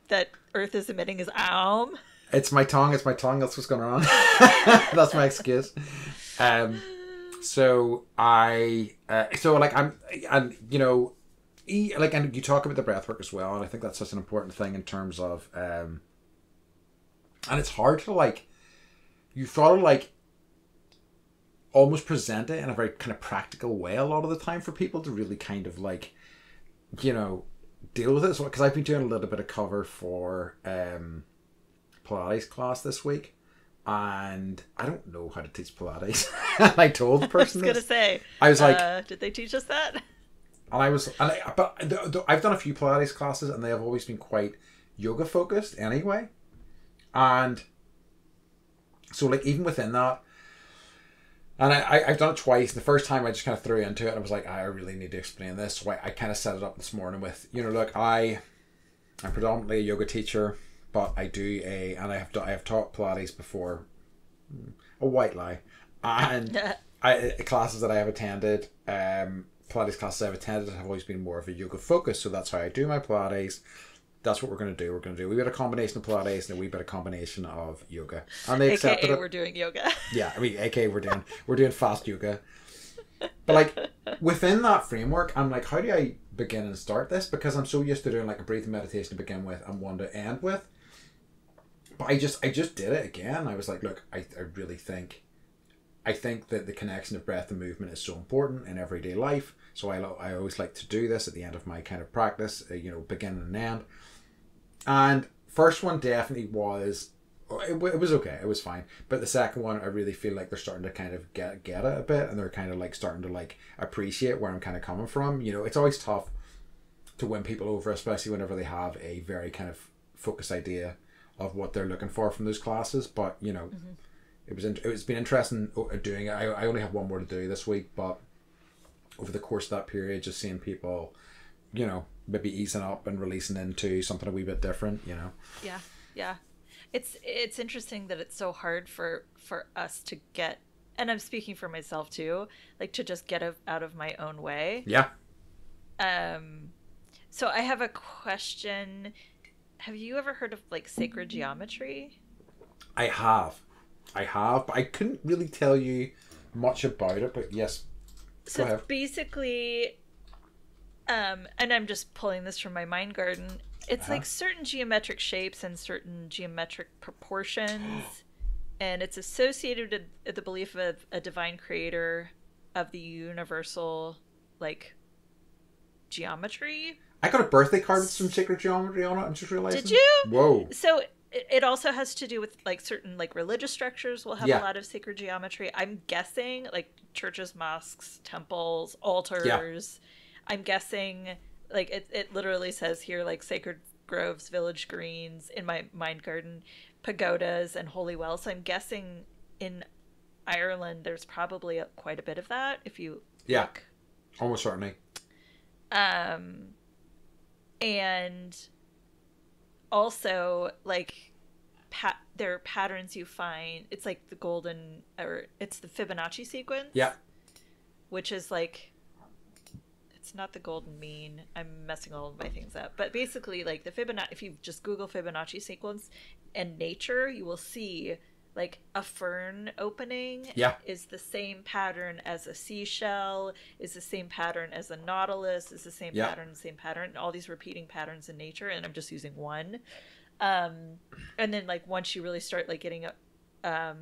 that Earth is emitting is aum. It's my tongue. It's my tongue. That's what's going on. That's my excuse. So like I'm, and you know, like, and you talk about the breath work as well, and I think that's such an important thing in terms of, and it's hard to like, you thought of like, almost present it in a very kind of practical way a lot of the time for people to really kind of like, you know, deal with it. So, because I've been doing a little bit of cover for Pilates class this week, and I don't know how to teach Pilates. And I told the person I was gonna say, I was like, did they teach us that? And I was, but I've done a few Pilates classes, and they have always been quite yoga focused anyway. And so, like, even within that, and I've done it twice. The first time I just kind of threw into it, and I was like, I really need to explain this. So I kind of set it up this morning with, you know, look, I'm predominantly a yoga teacher, but I have taught Pilates before, a white lie, and classes that I have attended, Pilates classes I've attended have always been more of a yoga focus. So that's how I do my Pilates. That's what we're going to do. We're going to do a wee bit of combination of Pilates and a wee bit of combination of yoga. And they accepted it. We're doing yoga. Yeah, I mean, AKA we're doing fast yoga. But like within that framework, I'm like, how do I begin and start this? Because I'm so used to doing like a breathing meditation to begin with and one to end with. But I just did it again. I was like, look, I really think that the connection of breath and movement is so important in everyday life. So I always like to do this at the end of my kind of practice, you know, begin and end. And first one definitely was, it was okay, it was fine. But the second one, I really feel like they're starting to kind of get it a bit, and they're kind of like starting to like appreciate where I'm kind of coming from. You know, it's always tough to win people over, especially whenever they have a very kind of focused idea of what they're looking for from those classes. But you know, it's been interesting doing it. I only have one more to do this week, but over the course of that period, just seeing people, you know, maybe easing up and releasing into something a wee bit different, you know. Yeah. It's interesting that it's so hard for us to get, and I'm speaking for myself too, like to just get out of my own way. Yeah. So I have a question. Have you ever heard of like sacred geometry? I have, but I couldn't really tell you much about it, but yes. So it's basically, and I'm just pulling this from my mind garden. It's like certain geometric shapes and certain geometric proportions, and it's associated with the belief of a divine creator of the universal, like, geometry. I got a birthday card with some sacred geometry on it. I'm just realizing. Did you? Whoa. So it also has to do with like certain like religious structures will have a lot of sacred geometry. I'm guessing like churches, mosques, temples, altars. Yeah. I'm guessing like it literally says here like sacred groves, village greens in my mind garden, pagodas and holy wells. So I'm guessing in Ireland there's probably quite a bit of that if you look. Almost certainly. And also like there are patterns you find. It's like the golden, or it's the Fibonacci sequence. Yeah. Which is like, it's not the golden mean. I'm messing all of my things up. But basically like the Fibonacci, if you just Google Fibonacci sequence and nature, you will see like a fern opening is the same pattern as a seashell, is the same pattern as a nautilus, is the same pattern, all these repeating patterns in nature. And I'm just using one. And then like once you really start like getting a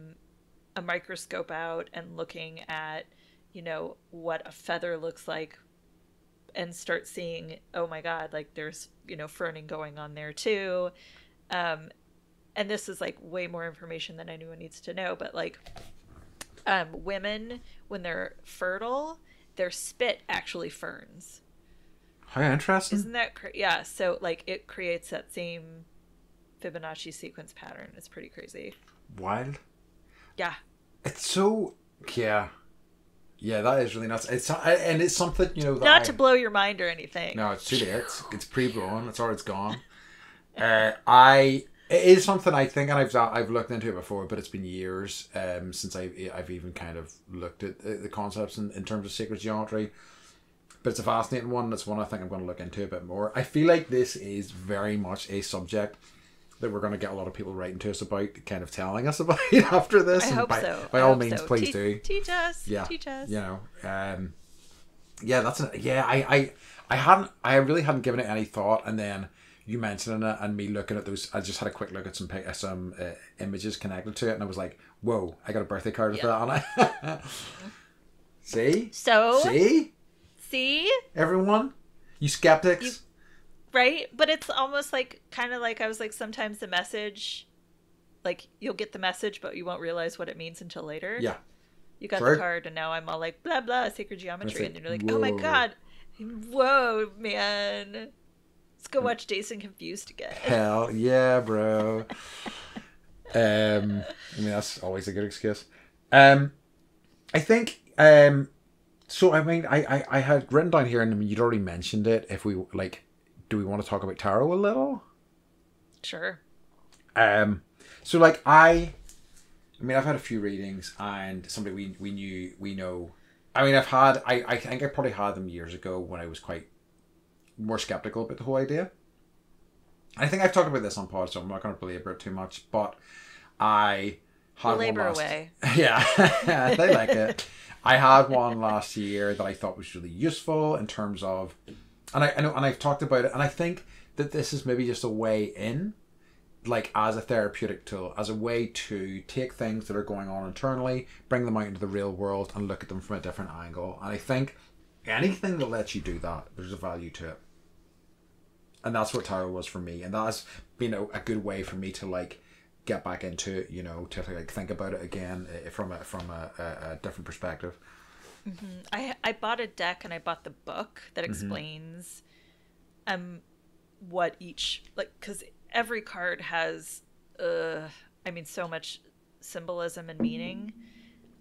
microscope out and looking at, you know, what a feather looks like and start seeing, oh my God, like there's, you know, ferning going on there too. And this is like way more information than anyone needs to know, but like women, when they're fertile, their spit actually ferns. How interesting. Isn't that yeah? So like it creates that same Fibonacci sequence pattern. It's pretty crazy. Wild. Yeah. It's so yeah. Yeah, that is really nuts. And it's something, you know, that Not to blow your mind or anything. No, it's too late. It's pre-blown. It's already gone. It is something I think, and I've looked into it before, but it's been years since I've even kind of looked at the concepts in terms of sacred geometry. But it's a fascinating one. It's one I think I'm going to look into a bit more. I feel like this is very much a subject that we're going to get a lot of people writing to us about, kind of telling us about after this. I hope so. By all means, please do. Teach us. Yeah. Teach us. You know, I really hadn't given it any thought, and then you mentioning it and me looking at those, I just had a quick look at some images connected to it, and I was like, whoa, I got a birthday card with that on it. See? See? Everyone? You skeptics? Right? But it's almost like, kind of like, I was like, sometimes the message, like, you'll get the message, but you won't realize what it means until later. Yeah. You got the card, and now I'm all like, blah, blah, sacred geometry. And you're like, whoa. Oh my God. Whoa, man. Let's go watch Dazed and Confused again. Hell yeah, bro. I mean, that's always a good excuse. I think, so, I mean, I had written down here, and I mean, you'd already mentioned it, if we, like, do we want to talk about tarot a little? Sure. So like I've had a few readings, and somebody we know. I mean, I think I probably had them years ago when I was quite more skeptical about the whole idea. I think I've talked about this on pod, so I'm not going to belabor it too much. But I had belabor away. Yeah, they like it. I had one last year that I thought was really useful in terms of. And I know, and I've talked about it, and I think that this is maybe just a way in, like as a therapeutic tool, as a way to take things that are going on internally, bring them out into the real world, and look at them from a different angle. And I think anything that lets you do that, there's a value to it. And that's what tarot was for me, and that has been a good way for me to like get back into it, you know, to like think about it again from a different perspective. Mm-hmm. I bought a deck, and I bought the book that explains what each, like, because every card has so much symbolism and meaning,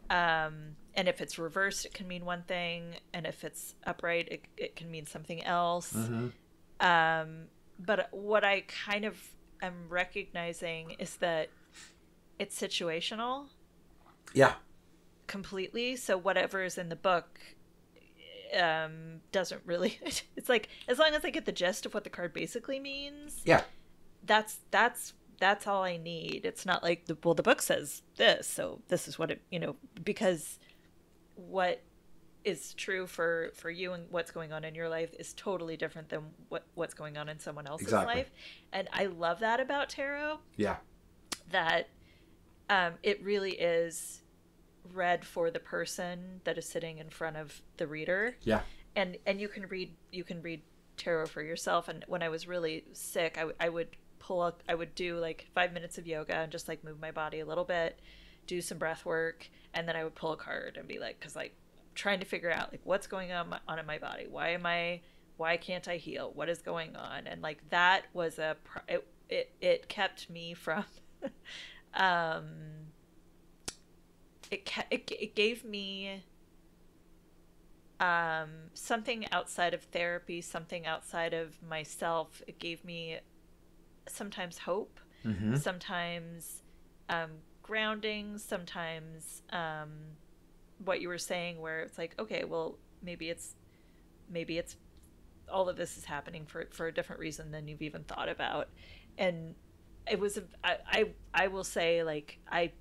and if it's reversed it can mean one thing, and if it's upright it can mean something else. But what I kind of am recognizing is that it's situational. Yeah. Completely. So whatever is in the book doesn't really, it's like, as long as I get the gist of what the card basically means, that's all I need. It's not like the book says this, so this is what it, you know, because what is true for you and what's going on in your life is totally different than what's going on in someone else's life. And I love that about tarot. Yeah. That it really is read for the person that is sitting in front of the reader. Yeah. And you can read tarot for yourself. And when I was really sick, I would do like 5 minutes of yoga and just like move my body a little bit, do some breath work, and then I would pull a card and be like, because like trying to figure out like what's going on in my body, why can't I heal, what is going on. And like that was it kept me from it gave me something outside of therapy, something outside of myself. It gave me sometimes hope, sometimes grounding, sometimes what you were saying, where it's like, okay, well, maybe it's all of this is happening for a different reason than you've even thought about. And it was I will say, like, I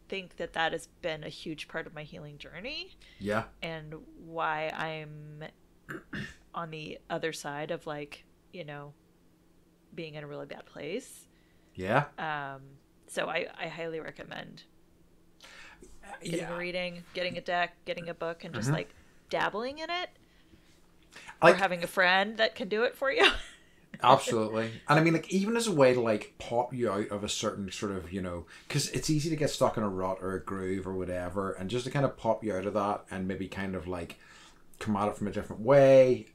think that has been a huge part of my healing journey. Yeah. And why I'm on the other side of, like, you know, being in a really bad place. Yeah. So I highly recommend getting a reading, getting a deck, getting a book, and just like dabbling in it. Or having a friend that can do it for you. Absolutely. And I mean, like, even as a way to like pop you out of a certain sort of, you know, because it's easy to get stuck in a rut or a groove or whatever, and just to kind of pop you out of that and maybe kind of like come at it from a different way.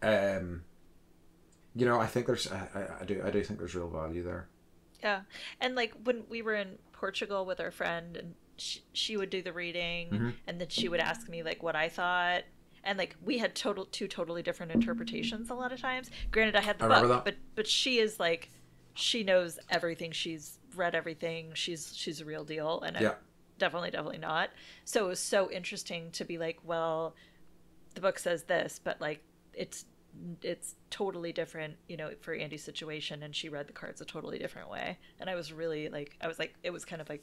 you know, I think there's I do think there's real value there. Yeah. And like when we were in Portugal with our friend, and she would do the reading, and then she would ask me like what I thought. And like we had two totally different interpretations a lot of times. Granted, I had the book, but she is like, she knows everything. She's read everything. She's a real deal, and I'm definitely not. So it was so interesting to be like, well, the book says this, but like it's totally different, you know, for Andy's situation, and she read the cards a totally different way. And I was really like, it was kind of like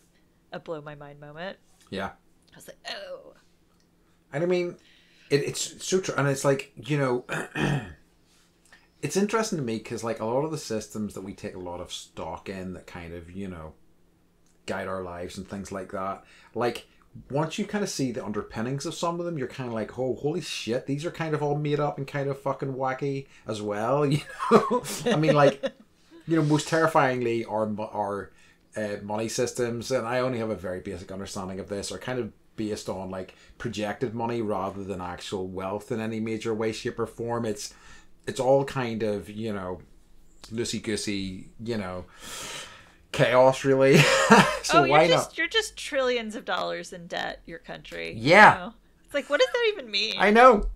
a blow my mind moment. Yeah. I was like, oh. And I mean, it's so true. And it's like, you know, it's interesting to me because like a lot of the systems that we take a lot of stock in that kind of, you know, guide our lives and things like that, like once you kind of see the underpinnings of some of them, you're kind of like, oh, holy shit, these are kind of all made up and kind of fucking wacky as well, you know? I mean, like, you know, most terrifyingly, our money systems, and I only have a very basic understanding of this, are kind of based on, like, projected money rather than actual wealth in any major way, shape, or form. It's all kind of, you know, loosey-goosey, you know, chaos, really. So why not? You're just trillions of dollars in debt, your country. Yeah. You know? It's like, what does that even mean? I know.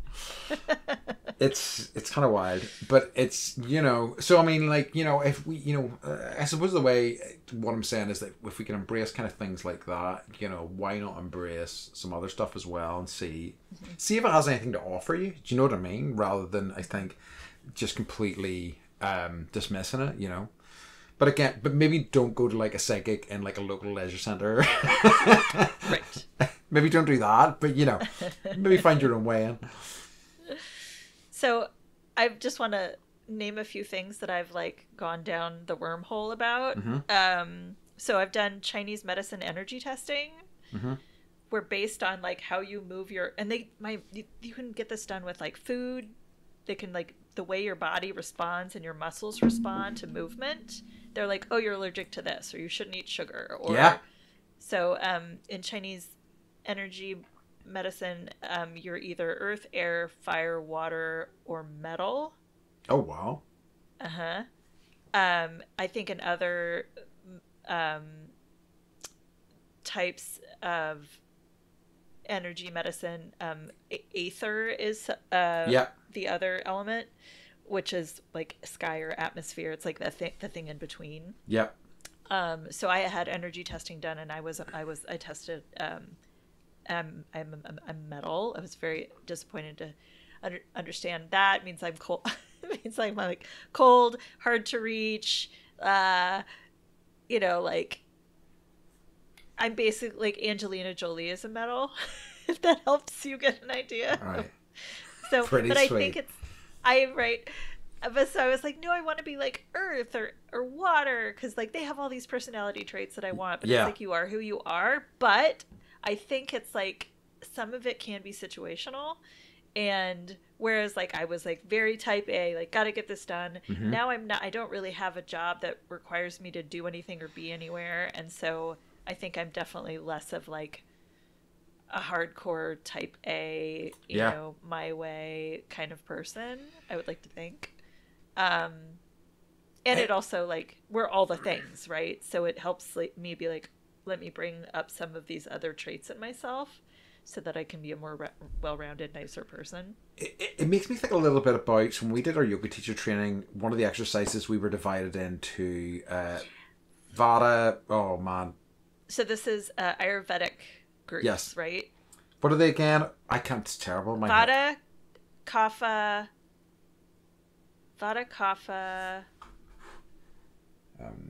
It's kind of wild, but it's, you know, so I mean, like, you know, if we, you know, I suppose the way, what I'm saying is that if we can embrace kind of things like that, you know, why not embrace some other stuff as well and see if it has anything to offer you. Do you know what I mean? Rather than, I think, just completely dismissing it, you know. But again, maybe don't go to like a psychic in like a local leisure centre. Right. Maybe don't do that, but you know, maybe find your own way in. So I just want to name a few things that I've like gone down the wormhole about. So I've done Chinese medicine energy testing. Where based on like how you move your, and you can get this done with like food. They can like the way your body responds and your muscles respond to movement. They're like, oh, you're allergic to this, or you shouldn't eat sugar. Or so in Chinese energy medicine, you're either earth, air, fire, water, or metal. Oh wow. I think in other types of energy medicine, aether is the other element, which is like sky or atmosphere. It's like the thing in between. Yep. So I had energy testing done, and I tested. I'm metal. I was very disappointed to understand that. It means I'm cold. It means I'm like cold, hard to reach. You know, like I'm basically like Angelina Jolie is a metal. If that helps you get an idea. All right. So, pretty but sweet. I think it's, but so I was like, no, I want to be like earth or water, because like they have all these personality traits that I want, but it's like you are who you are. But I think it's like some of it can be situational, and whereas like I was like very type A, like got to get this done. Now I don't really have a job that requires me to do anything or be anywhere, and so I think I'm definitely less of like a hardcore type A, you know, my way kind of person, I would like to think. And it also like, we're all the things, right? So it helps like, me be like, let me bring up some of these other traits in myself so that I can be a more well-rounded, nicer person. It makes me think a little bit about when we did our yoga teacher training, one of the exercises we were divided into Vata. Oh man. So this is Ayurvedic groups, right? What are they again? I can't. It's terrible. Vata, Kapha.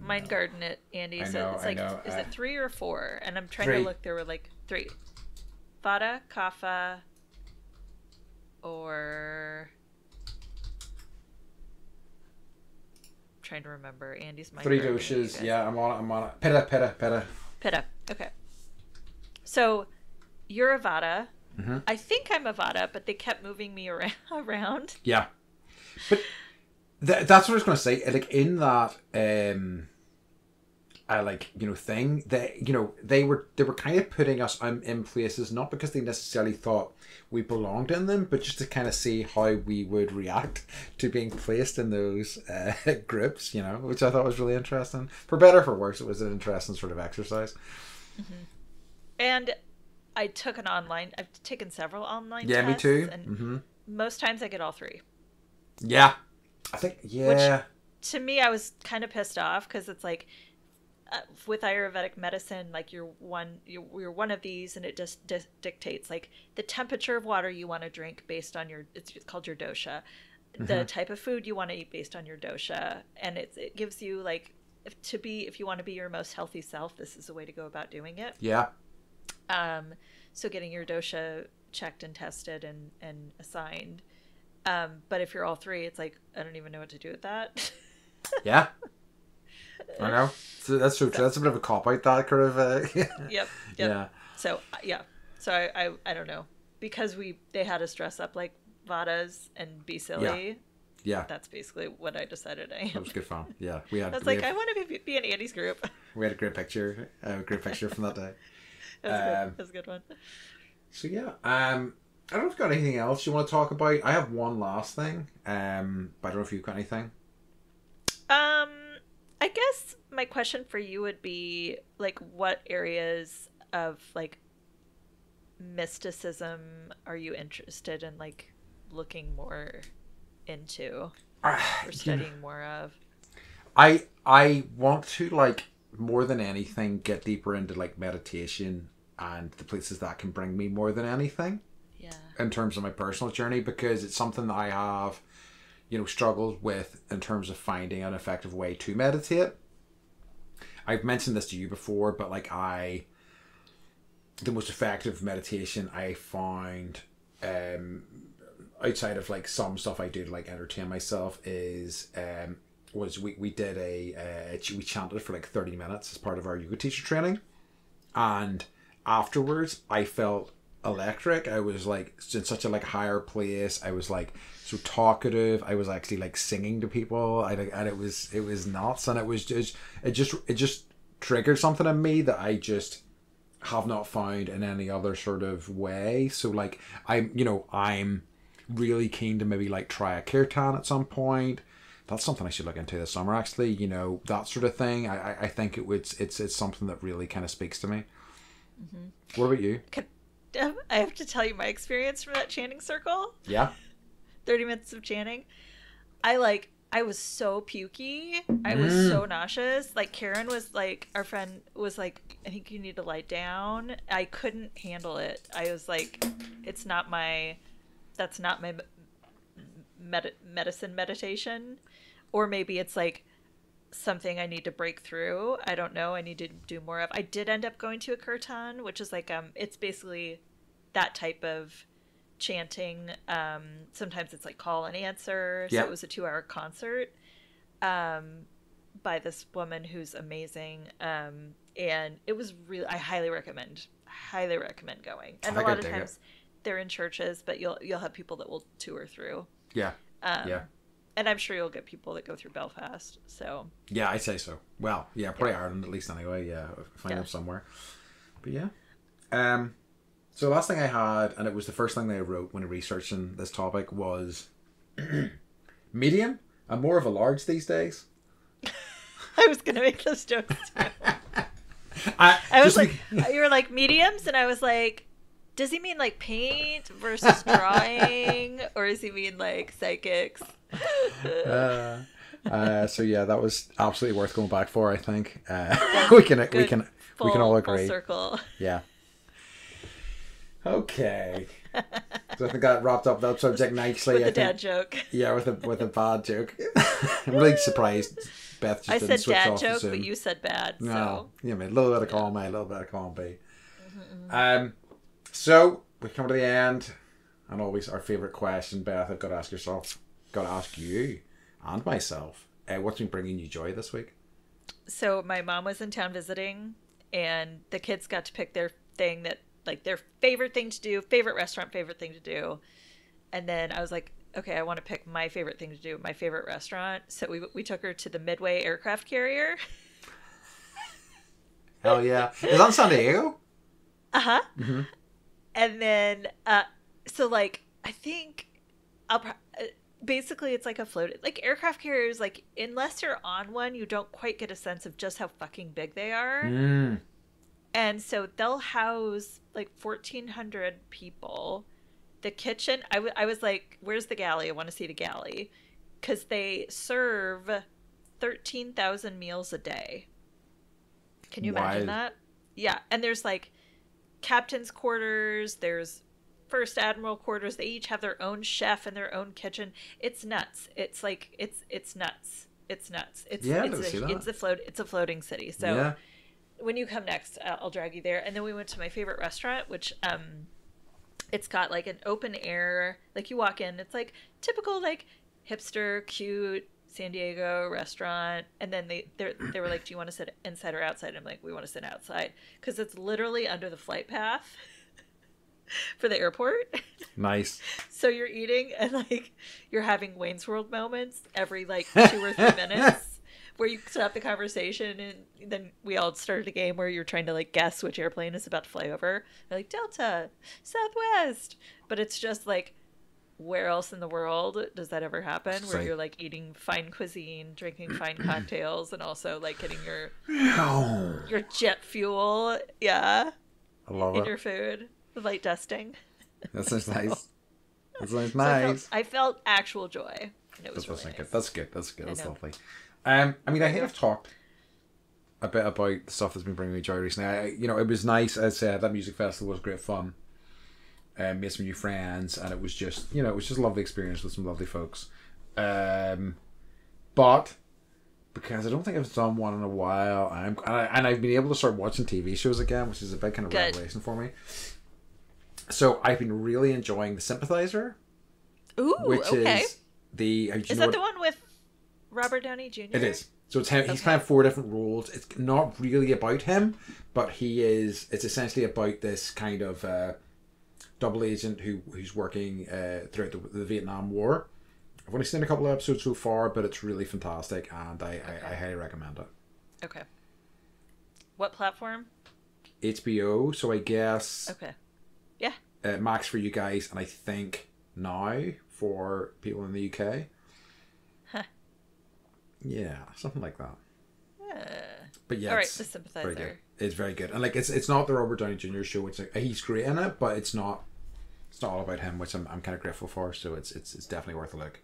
Mind garden it, Andy. So it's like, is it 3 or 4? And I'm trying to look. There were like 3. Vata, Kapha, or I'm trying to remember. Andy's mind 3 garden. doshas. Yeah, I'm on it. Pitta. Pitta. Okay. So you're a Vata. I think I'm a Vata, but they kept moving me around. Yeah. But that's what I was going to say. Like in that like, you know, thing. They were kind of putting us in places not because they necessarily thought we belonged in them, but just to kind of see how we would react to being placed in those groups, you know, which I thought was really interesting. For better or for worse, it was an interesting sort of exercise. Mm-hmm. And I've taken several online Yeah, tests. me too. And Mm-hmm. most times I get all three. Yeah. I think, yeah. Which, to me, I was kind of pissed off because it's like, with Ayurvedic medicine, like you're one of these, and it just dictates like the temperature of water you want to drink based on it's called your dosha, the type of food you want to eat based on your dosha, and it gives you like if you want to be your most healthy self, this is a way to go about doing it. Yeah. So getting your dosha checked and tested and assigned. But if you're all three, it's like I don't even know what to do with that. Yeah. I know. So that's true. So that's a bit of a cop out, that kind of. Yep. Yeah. So yeah. So I don't know, because they had us dress up like Vadas and be silly. Yeah. That's basically what I decided I am. That was good fun. Yeah, I was like, I want to be in Andy's group. We had a great picture. From that day. That was a good one. So yeah. I don't know if you've got anything else you want to talk about. I have one last thing. But I don't know if you've got anything. I guess my question for you would be like, what areas of like mysticism are you interested in like looking more into or studying more of? I want to, like, more than anything, get deeper into like meditation and the places that can bring me more than anything. Yeah. In terms of my personal journey, because it's something that I have, you know, struggled with in terms of finding an effective way to meditate. I've mentioned this to you before, but like the most effective meditation I found, outside of like some stuff I do to like entertain myself, is we did we chanted for like 30 minutes as part of our yoga teacher training, and afterwards I felt electric. I was like in such a like higher place. I was like so talkative. I was actually like singing to people. And it was nuts, and it just triggered something in me that I just have not found in any other sort of way. So like I'm really keen to maybe like try a kirtan at some point. That's something I should look into this summer, actually. You know, that sort of thing. I think it's something that really kind of speaks to me. Mm-hmm. What about you? I have to tell you my experience from that chanting circle. Yeah. 30 minutes of chanting. I was so pukey. I was so nauseous. Like Karen was like, our friend was like, I think you need to lie down. I couldn't handle it. I was like, that's not my medicine meditation. Or maybe it's like something I need to break through. I don't know. I need to do more of. I did end up going to a kirtan, which is like it's basically that type of chanting. Sometimes it's like call and answer. So it was a 2-hour concert by this woman who's amazing. And it was really, I highly recommend going. And a lot of times they're in churches, but you'll have people that will tour through. Yeah. And I'm sure you'll get people that go through Belfast. So yeah, I say so. Well, yeah, probably Ireland at least anyway. Yeah, find them somewhere. But yeah. So the last thing I had, and it was the first thing that I wrote when researching this topic, was medium. I'm more of a large these days. I was gonna make those jokes too. I was like, you were like mediums, and I was like, does he mean like paint versus drawing, or does he mean like psychics? So yeah, that was absolutely worth going back for. I think we can all agree. Full circle. Yeah. Okay. So I think that wrapped up that subject nicely. With a dad joke. Yeah, with a bad joke. I'm really surprised Beth just didn't switch off. I said dad joke, but you said bad. So. No, yeah, a little bit of column A, a little bit of column B. Mm-hmm. So we come to the end, and always our favourite question, Beth. I've got to ask you, and myself. What's been bringing you joy this week? So my mom was in town visiting, and the kids got to pick their thing that. Like their favorite thing to do, favorite restaurant, favorite thing to do. And then I was like, okay, I want to pick my favorite thing to do, my favorite restaurant. So we took her to the Midway aircraft carrier. Hell yeah. Is that in San Diego? Uh-huh. Mm-hmm. And then, so like, I think basically it's like a float, like aircraft carriers, like unless you're on one, you don't quite get a sense of just how fucking big they are. Mm. And so they'll house like 1,400 people. The kitchen, I was like, where's the galley? I want to see the galley. Because they serve 13,000 meals a day. Can you imagine that? Yeah. And there's like captain's quarters, there's first admiral quarters. They each have their own chef and their own kitchen. It's nuts. It's like, it's nuts. It's nuts. It's a floating city. So yeah. When you come next, I'll drag you there. And then we went to my favorite restaurant, which it's got like an open air, like you walk in, it's like typical like hipster, cute San Diego restaurant. And then they were like, do you want to sit inside or outside? And I'm like, we want to sit outside because it's literally under the flight path for the airport. Nice. So you're eating and like you're having Wayne's World moments every like 2 or 3 minutes. Where you stop the conversation, and then we all started a game where you're trying to like guess which airplane is about to fly over. They're like Delta, Southwest, but it's just like, where else in the world does that ever happen? Where you're like eating fine cuisine, drinking fine cocktails, and also like getting your jet fuel, yeah, I love in it. your food, light dusting. That sounds nice. That sounds So nice. I felt actual joy. And it was really nice. That's good. That's lovely. I mean, I think I've talked a bit about the stuff that's been bringing me joy recently. It was nice. As I said, that music festival was great fun. Made some new friends, and it was just, it was just a lovely experience with some lovely folks. But because I don't think I've done one in a while, and I've been able to start watching TV shows again, which is a big kind of revelation for me. So I've been really enjoying The Sympathizer. Ooh, which okay. is the. Is that the one with Robert Downey Jr.? It is. So it's him. Okay. He's playing 4 different roles. It's not really about him, but it's essentially about this kind of double agent who's working throughout the Vietnam War. I've only seen a couple of episodes so far, but it's really fantastic, and I highly recommend it. Okay. What platform? HBO. So I guess. Okay. Yeah. Max for you guys, and I think now for people in the UK. Huh. Yeah, something like that. But yeah, all right, The Sympathizer. Very good. It's very good, and like it's not the Robert Downey Jr. show. It's like, he's great in it, but it's not all about him, which I'm kind of grateful for. So it's definitely worth a look.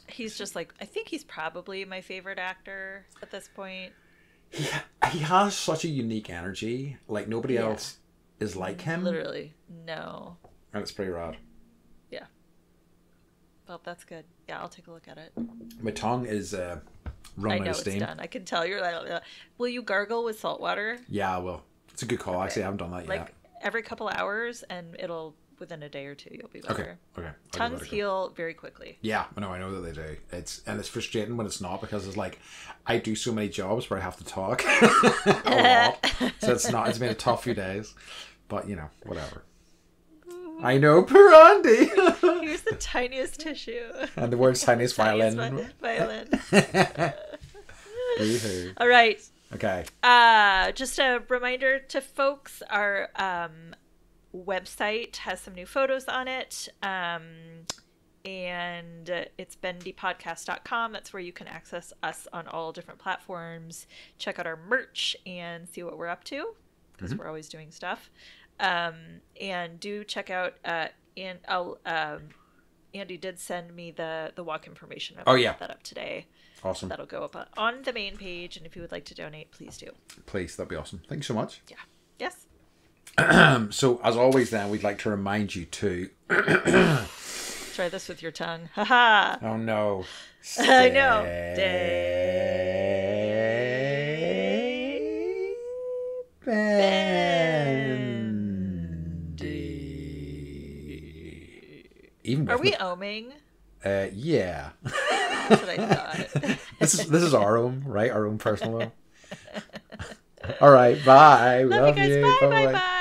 He's just like, I think he's probably my favorite actor at this point. He has such a unique energy. Like nobody else is like him. Literally, no. And it's pretty rad. Yeah. Well, that's good. Yeah, I'll take a look at it. My tongue is running out of steam. I know it's done. I can tell you're like, will you gargle with salt water? Yeah, I will. It's a good call. Okay. Actually, I haven't done that yet. Like every couple hours, and within a day or two, you'll be better. Okay. Tongues heal very quickly. Yeah, I know that they do. It's frustrating when it's not, because it's like I do so many jobs where I have to talk a lot, so it's been a tough few days, but whatever. I know, poor Andy. Here's the tiniest tissue. And the world's tiniest violin. All right. Okay. Just a reminder to folks, our website has some new photos on it. And it's bendypodcast.com. That's where you can access us on all different platforms. Check out our merch and see what we're up to, because we're always doing stuff. And do check out Andy did send me the walk information. I'll put that up today. Awesome. That'll go up on the main page, and if you would like to donate, please do. Please, that'd be awesome. Thanks so much. Yeah. Yes. So as always, then we'd like to remind you to try this with your tongue. Haha. Oh no. I know. Even are we oming? Yeah. That's what I thought. This is our own, right? Our own personal own. All right. Bye. Love you guys. Bye. Bye. Bye.